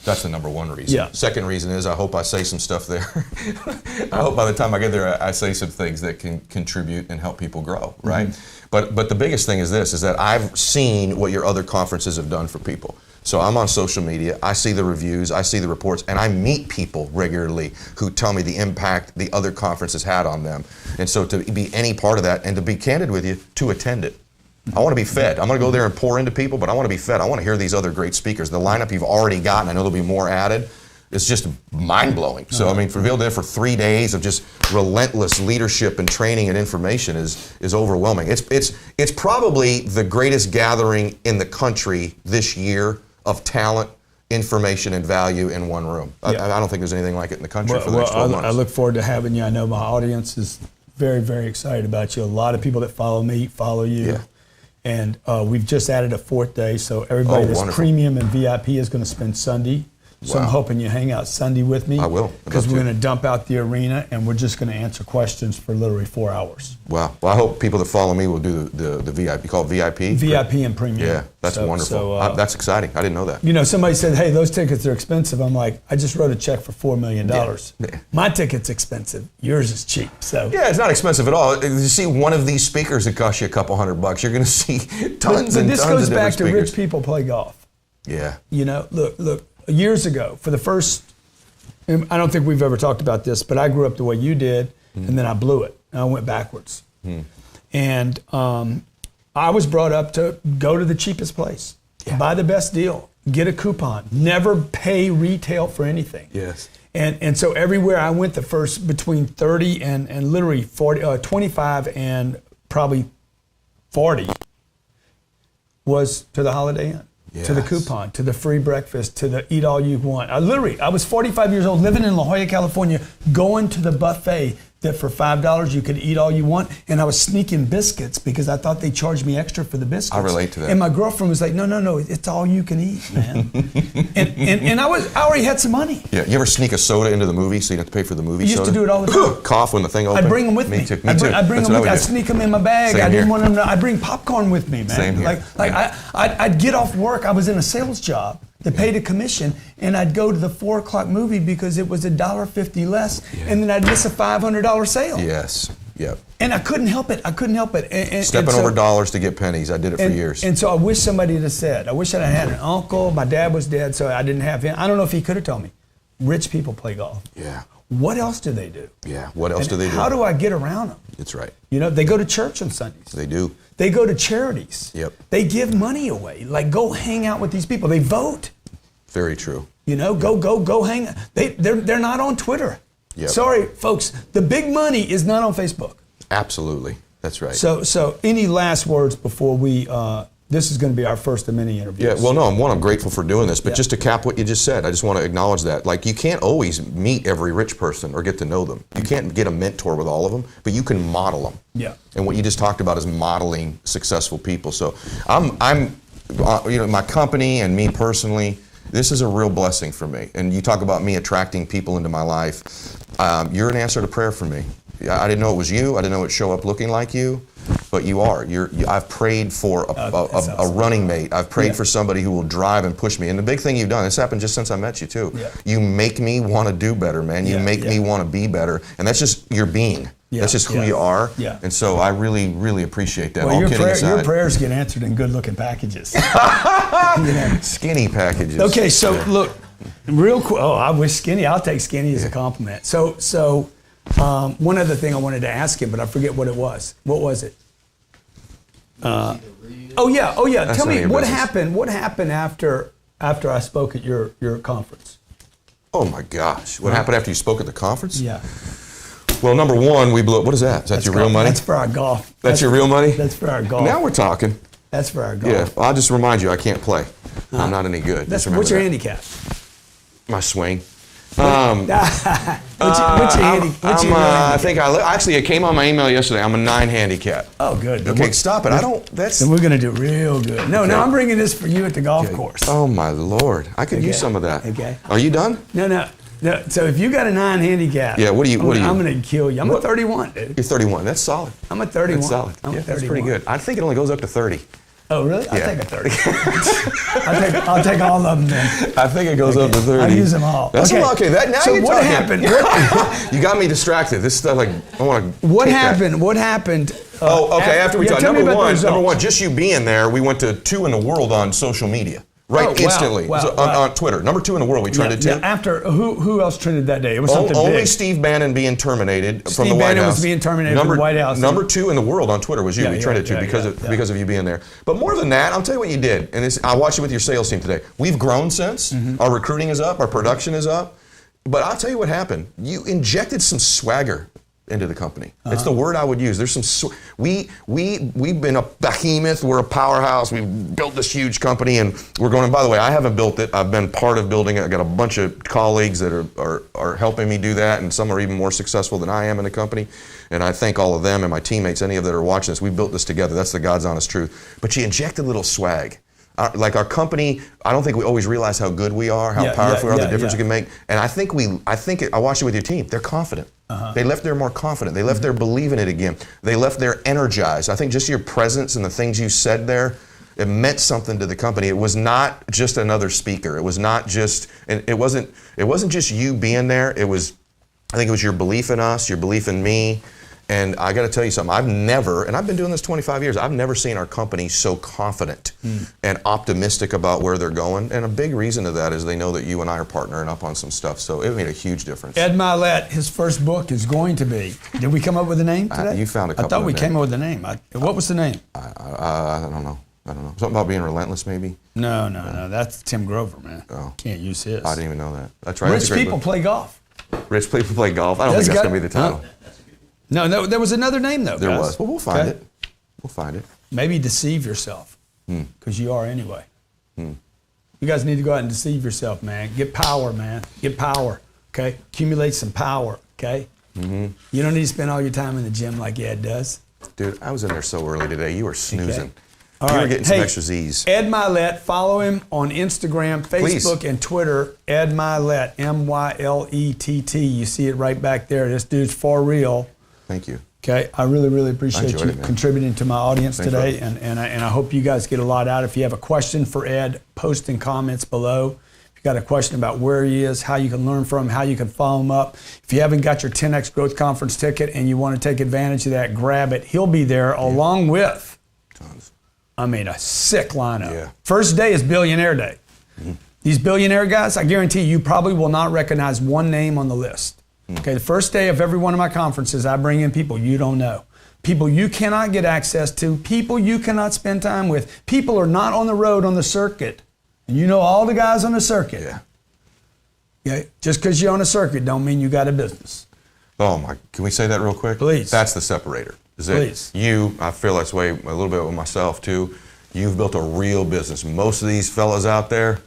That's the number one reason. Yeah. Second reason is I hope I say some stuff there. I hope by the time I get there, I say some things that can contribute and help people grow, right? Mm-hmm. But the biggest thing is this, is that I've seen what your other conferences have done for people. So I'm on social media, I see the reviews, I see the reports, and I meet people regularly who tell me the impact the other conferences had on them. And so to be any part of that, and to be candid with you, to attend it. I want to be fed. I'm going to go there and pour into people, but I want to be fed. I want to hear these other great speakers. The lineup you've already got, and I know there'll be more added, it's just mind-blowing. So, I mean, for being there for 3 days of just relentless leadership and training and information is overwhelming. It's probably the greatest gathering in the country this year of talent, information, and value in one room. I don't think there's anything like it in the country for the next 12 months. I look forward to having you. I know my audience is very, very excited about you. A lot of people that follow me follow you. Yeah. And we've just added a 4th day, so everybody that's premium and VIP is going to spend Sunday. So I'm hoping you hang out Sunday with me. I will. Because we're going to dump out the arena, and we're just going to answer questions for literally 4 hours. Wow. Well, I hope people that follow me will do the VIP. You call it VIP? VIP and premium. Yeah, that's wonderful. So, that's exciting. I didn't know that. You know, somebody said, hey, those tickets are expensive. I'm like, I just wrote a check for $4 million. Yeah. My ticket's expensive. Yours is cheap. So yeah, it's not expensive at all. You see one of these speakers that costs you a couple $100, you're going to see tons and tons of different speakers. But this goes back to rich people play golf. Yeah. You know, look. Years ago, for the first, and I don't think we've ever talked about this, but I grew up the way you did, and then I blew it. And I went backwards. And I was brought up to go to the cheapest place, buy the best deal, get a coupon, never pay retail for anything. Yes. And so everywhere I went, the first between 30 and literally 40, 25 and probably 40 was to the Holiday Inn. Yes. To the coupon, to the free breakfast, to the eat all you want. I was 45 years old, living in La Jolla, California, going to the buffet that for $5 you could eat all you want, and I was sneaking biscuits because I thought they charged me extra for the biscuits. I relate to that. And my girlfriend was like, no, it's all you can eat, man. and I already had some money. Yeah, you ever sneak a soda into the movie so you didn't have to pay for the movie soda? I used to do it all the time. Cough when the thing opened? I'd bring them with me. Too. I'd bring them with me. I'd sneak them in my bag. I didn't want them to, I'd bring popcorn with me, man. Same here. I'd get off work. I was in a sales job. They paid a commission, and I'd go to the 4 o'clock movie because it was $1.50 less, and then I'd miss a $500 sale. Yes, yep. And I couldn't help it. Stepping over dollars to get pennies. I did it for years. And so I wish somebody had said, I wish I had an uncle. My dad was dead, so I didn't have him. I don't know if he could have told me. Rich people play golf. Yeah. What else do they do? Yeah, what else do they do? How do I get around them? That's right. You know, they go to church on Sundays. They do. They go to charities. Yep. They give money away. Like, go hang out with these people. They vote. Very true. You know, go hang. They're not on Twitter. Yep. Sorry, folks. The big money is not on Facebook. Absolutely, that's right. So any last words before we? This is going to be our first of many interviews. Yeah. Well, no. I'm grateful for doing this, but just to cap what you just said, I just want to acknowledge that. Like, you can't always meet every rich person or get to know them. You can't get a mentor with all of them, but you can model them. Yeah. And what you just talked about is modeling successful people. So I'm my company and me personally. This is a real blessing for me. And you talk about me attracting people into my life. You're an answer to prayer for me. I didn't know it was you. I didn't know it would show up looking like you, but you are. I've prayed for a running mate. I've prayed for somebody who will drive and push me. And the big thing you've done, this happened just since I met you too. Yeah. You make me want to do better, man. You make me want to be better. And that's just your being. Yeah. That's just who you are. Yeah. And so I really, really appreciate that. Well, your prayers get answered in good-looking packages. Skinny packages. Okay, so look, real quick. Oh, I wish skinny. I'll take skinny as a compliment. So one other thing I wanted to ask him, but I forget what it was. What was it? Oh yeah. Tell me what happened. What happened after after I spoke at your conference. Oh my gosh. What happened after you spoke at the conference? Yeah. Well, number one, we blew up. What is that? Is that your real money? That's for our golf. That's your real money? That's for our golf. Now we're talking. That's for our golf. Yeah. Well, I'll just remind you, I can't play. I'm not any good. What's your handicap? My swing. What's your handicap? I think actually it came on my email yesterday. I'm a 9 handicap. Oh, good. Okay, stop it. Then we're gonna do real good. No, I'm bringing this for you at the golf course. Oh my Lord, I could use some of that. Okay. Are you done? No. So if you got a 9 handicap, yeah. What are you? I'm gonna kill you. I'm a 31, dude. You're 31. That's solid. I'm a 31. That's solid. I'm a 31. That's pretty good. I think it only goes up to 30. Oh, really? I'll Yeah. take a 30. I'll take all of them then. I think it goes up to 30. I'll use them all. That's okay. Now so you're what talking. happened? You got me distracted. This stuff, like, I want to. What happened? What happened? After we talked. Tell me about the Number one, results. just you being there, we went to 2 in the world on social media. Right, wow, instantly. wow, So, wow. on Twitter. Number 2 in the world, we trended to. Yeah, after, who else trended that day? It was something Only big. Steve Bannon being terminated from the Steve White Bannon House. was being terminated from the White House. Number 2 in the world on Twitter was you. We trended to because of you being there. But more than that, I'll tell you what you did. And I watched it with your sales team today. We've grown since. Mm-hmm. Our recruiting is up. Our production is up. But I'll tell you what happened. You injected some swagger into the company. It's the word I would use. There's some we've been a behemoth. We're a powerhouse. We've built this huge company, and we're going. And by the way, I haven't built it. I've been part of building it. I got a bunch of colleagues that are helping me do that, and some are even more successful than I am in the company. And I thank all of them and my teammates, any of that are watching this. We built this together. That's the God's honest truth. But you injected a little swag. Like our company, I don't think we always realize how good we are, how powerful we are, the difference we can make. And I watched it with your team. They're confident. They left there more confident. They left there believing it again. They left there energized. I think just your presence and the things you said there, it meant something to the company. It was not just another speaker. It was not just, it wasn't just you being there. I think it was your belief in us, your belief in me. And I got to tell you something, I've been doing this 25 years, I've never seen our company so confident and optimistic about where they're going. And a big reason to that is they know that you and I are partnering up on some stuff. So it made a huge difference. Ed Mylett, his first book is going to be, did we come up with a name today? You found a couple. I thought we came up with a name. What was the name? I don't know. Something about being relentless, maybe? No. That's Tim Grover, man. Oh. Can't use his. I didn't even know that. That's right. Rich people play golf. Rich people play golf. I don't think that's going to be the title. No, there was another name, though, There guys. was. Well, we'll find it. We'll find it. Maybe deceive yourself, because you are anyway. You guys need to go out and deceive yourself, man. Get power, man. Get power, okay? Accumulate some power, okay? You don't need to spend all your time in the gym like Ed does. Dude, I was in there so early today. You were snoozing. Okay. All You right. were getting some extra Z's. Ed Mylett, follow him on Instagram, Facebook, and Twitter. Ed Mylett, Mylett. You see it right back there. This dude's for real. Thank you. Okay, I really, really appreciate you man. contributing to my audience Thanks, today, brother. and I hope you guys get a lot out. If you have a question for Ed, post in comments below. If you got a question about where he is, how you can learn from him, how you can follow him up. If you haven't got your 10X Growth Conference ticket and you want to take advantage of that, grab it. He'll be there along with, Tons. a sick lineup. Yeah. First day is Billionaire Day. These billionaire guys, I guarantee you probably will not recognize one name on the list. Okay, the first day of every one of my conferences, I bring in people you don't know. People you cannot get access to, people you cannot spend time with. People are not on the road on the circuit. And you know all the guys on the circuit. Yeah. Okay? Just because you're on a circuit don't mean you got a business. Oh my, can we say that real quick? Please. That's the separator. Is that Please. You, I feel this way a little bit with myself too. You've built a real business. Most of these fellas out there,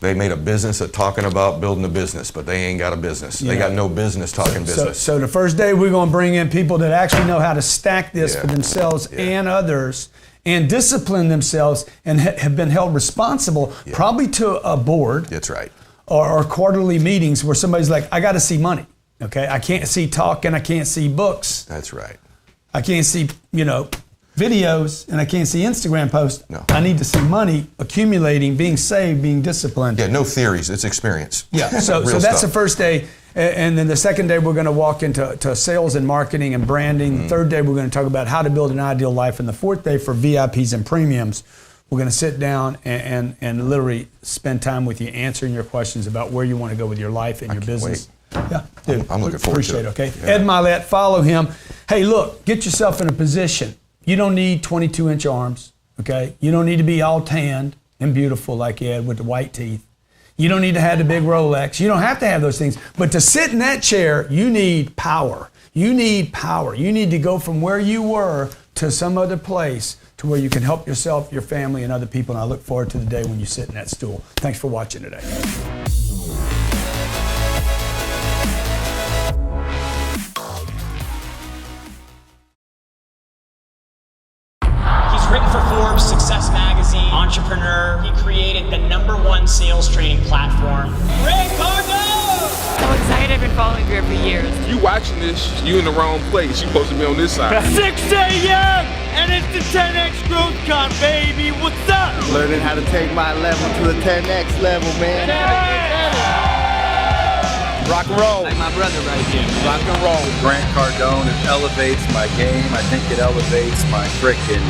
they made a business of talking about building a business, but they ain't got a business. They got no business talking business. So the first day we're going to bring in people that actually know how to stack this for themselves and others and discipline themselves and have been held responsible probably to a board. That's right. Or quarterly meetings where somebody's like, I got to see money. Okay, I can't see talk and I can't see books. That's right. I can't see, videos and I can't see Instagram posts. No. I need to see money accumulating, being saved, being disciplined. Yeah, no theories. It's experience. Yeah. So Real that's stuff. the first day. And then the second day, we're going to walk into sales and marketing and branding. The third day, we're going to talk about how to build an ideal life. And the fourth day, for VIPs and premiums, we're going to sit down and literally spend time with you, answering your questions about where you want to go with your life and your business. Yeah, dude, I'm looking forward to appreciate it. Okay, Yeah. Ed Mylett, follow him. Hey, look, get yourself in a position. You don't need 22-inch arms. Okay, you don't need to be all tanned. and beautiful like Ed with the white teeth. You don't need to have the big Rolex. You don't have to have those things. But to sit in that chair, you need power. You need power. You need to go from where you were to some other place to where you can help yourself, your family, and other people. And I look forward to the day when you sit in that stool. Thanks for watching today. Written for Forbes, Success Magazine, entrepreneur. He created the #1 sales training platform. Cardone! So excited, I've been following you for years. You watching this, you in the wrong place. You supposed to be on this side. 6 a.m. and it's the 10X Growth Con, baby. What's up? Learning how to take my level to the 10X level, man. Rock and roll. Like my brother right here. Rock and roll. Grant Cardone, it elevates my game. I think it elevates my frickin'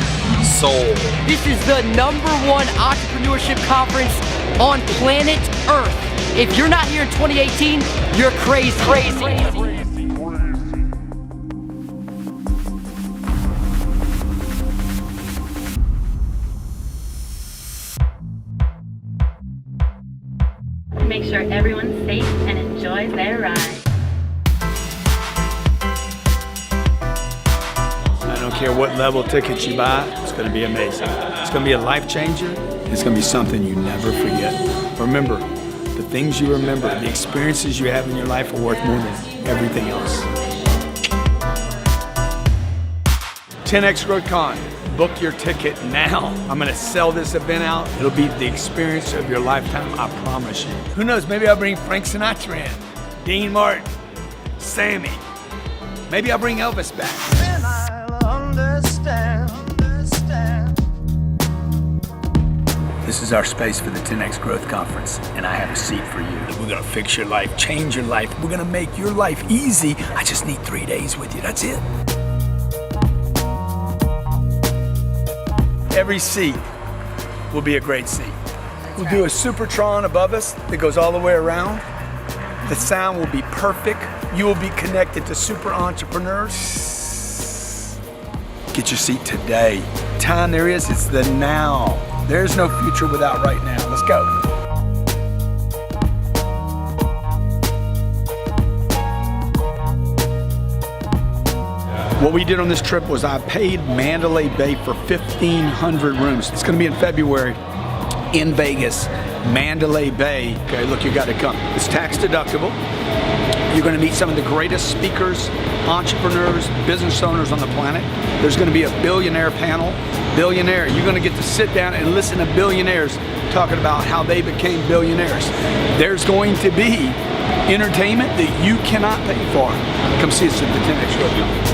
soul. This is the #1 entrepreneurship conference on planet Earth. If you're not here in 2018, you're crazy. Make sure everyone's safe and enjoys their ride. I don't care what level tickets you buy, it's going to be amazing. It's going to be a life changer. It's going to be something you never forget. Remember, the things you remember, the experiences you have in your life are worth more than everything else. 10X Growth Con. Book your ticket now. I'm going to sell this event out. It'll be the experience of your lifetime, I promise you. Who knows, maybe I'll bring Frank Sinatra in, Dean Martin, Sammy. Maybe I'll bring Elvis back. Then I'll understand. This is our space for the 10X Growth Conference, and I have a seat for you. We're going to fix your life, change your life. We're going to make your life easy. I just need 3 days with you. That's it. Every seat will be a great seat. We'll do a Supertron above us that goes all the way around. The sound will be perfect. You will be connected to super entrepreneurs. Get your seat today. Time there is, it's the now. There's no future without right now. Let's go. What we did on this trip was I paid Mandalay Bay for 1,500 rooms. It's going to be in February in Vegas, Mandalay Bay. Okay, look, you got to come. It's tax deductible. You're going to meet some of the greatest speakers, entrepreneurs, business owners on the planet. There's going to be a billionaire panel. Billionaire, you're going to get to sit down and listen to billionaires talking about how they became billionaires. There's going to be entertainment that you cannot pay for. Come see us at the 10X Growth Conference.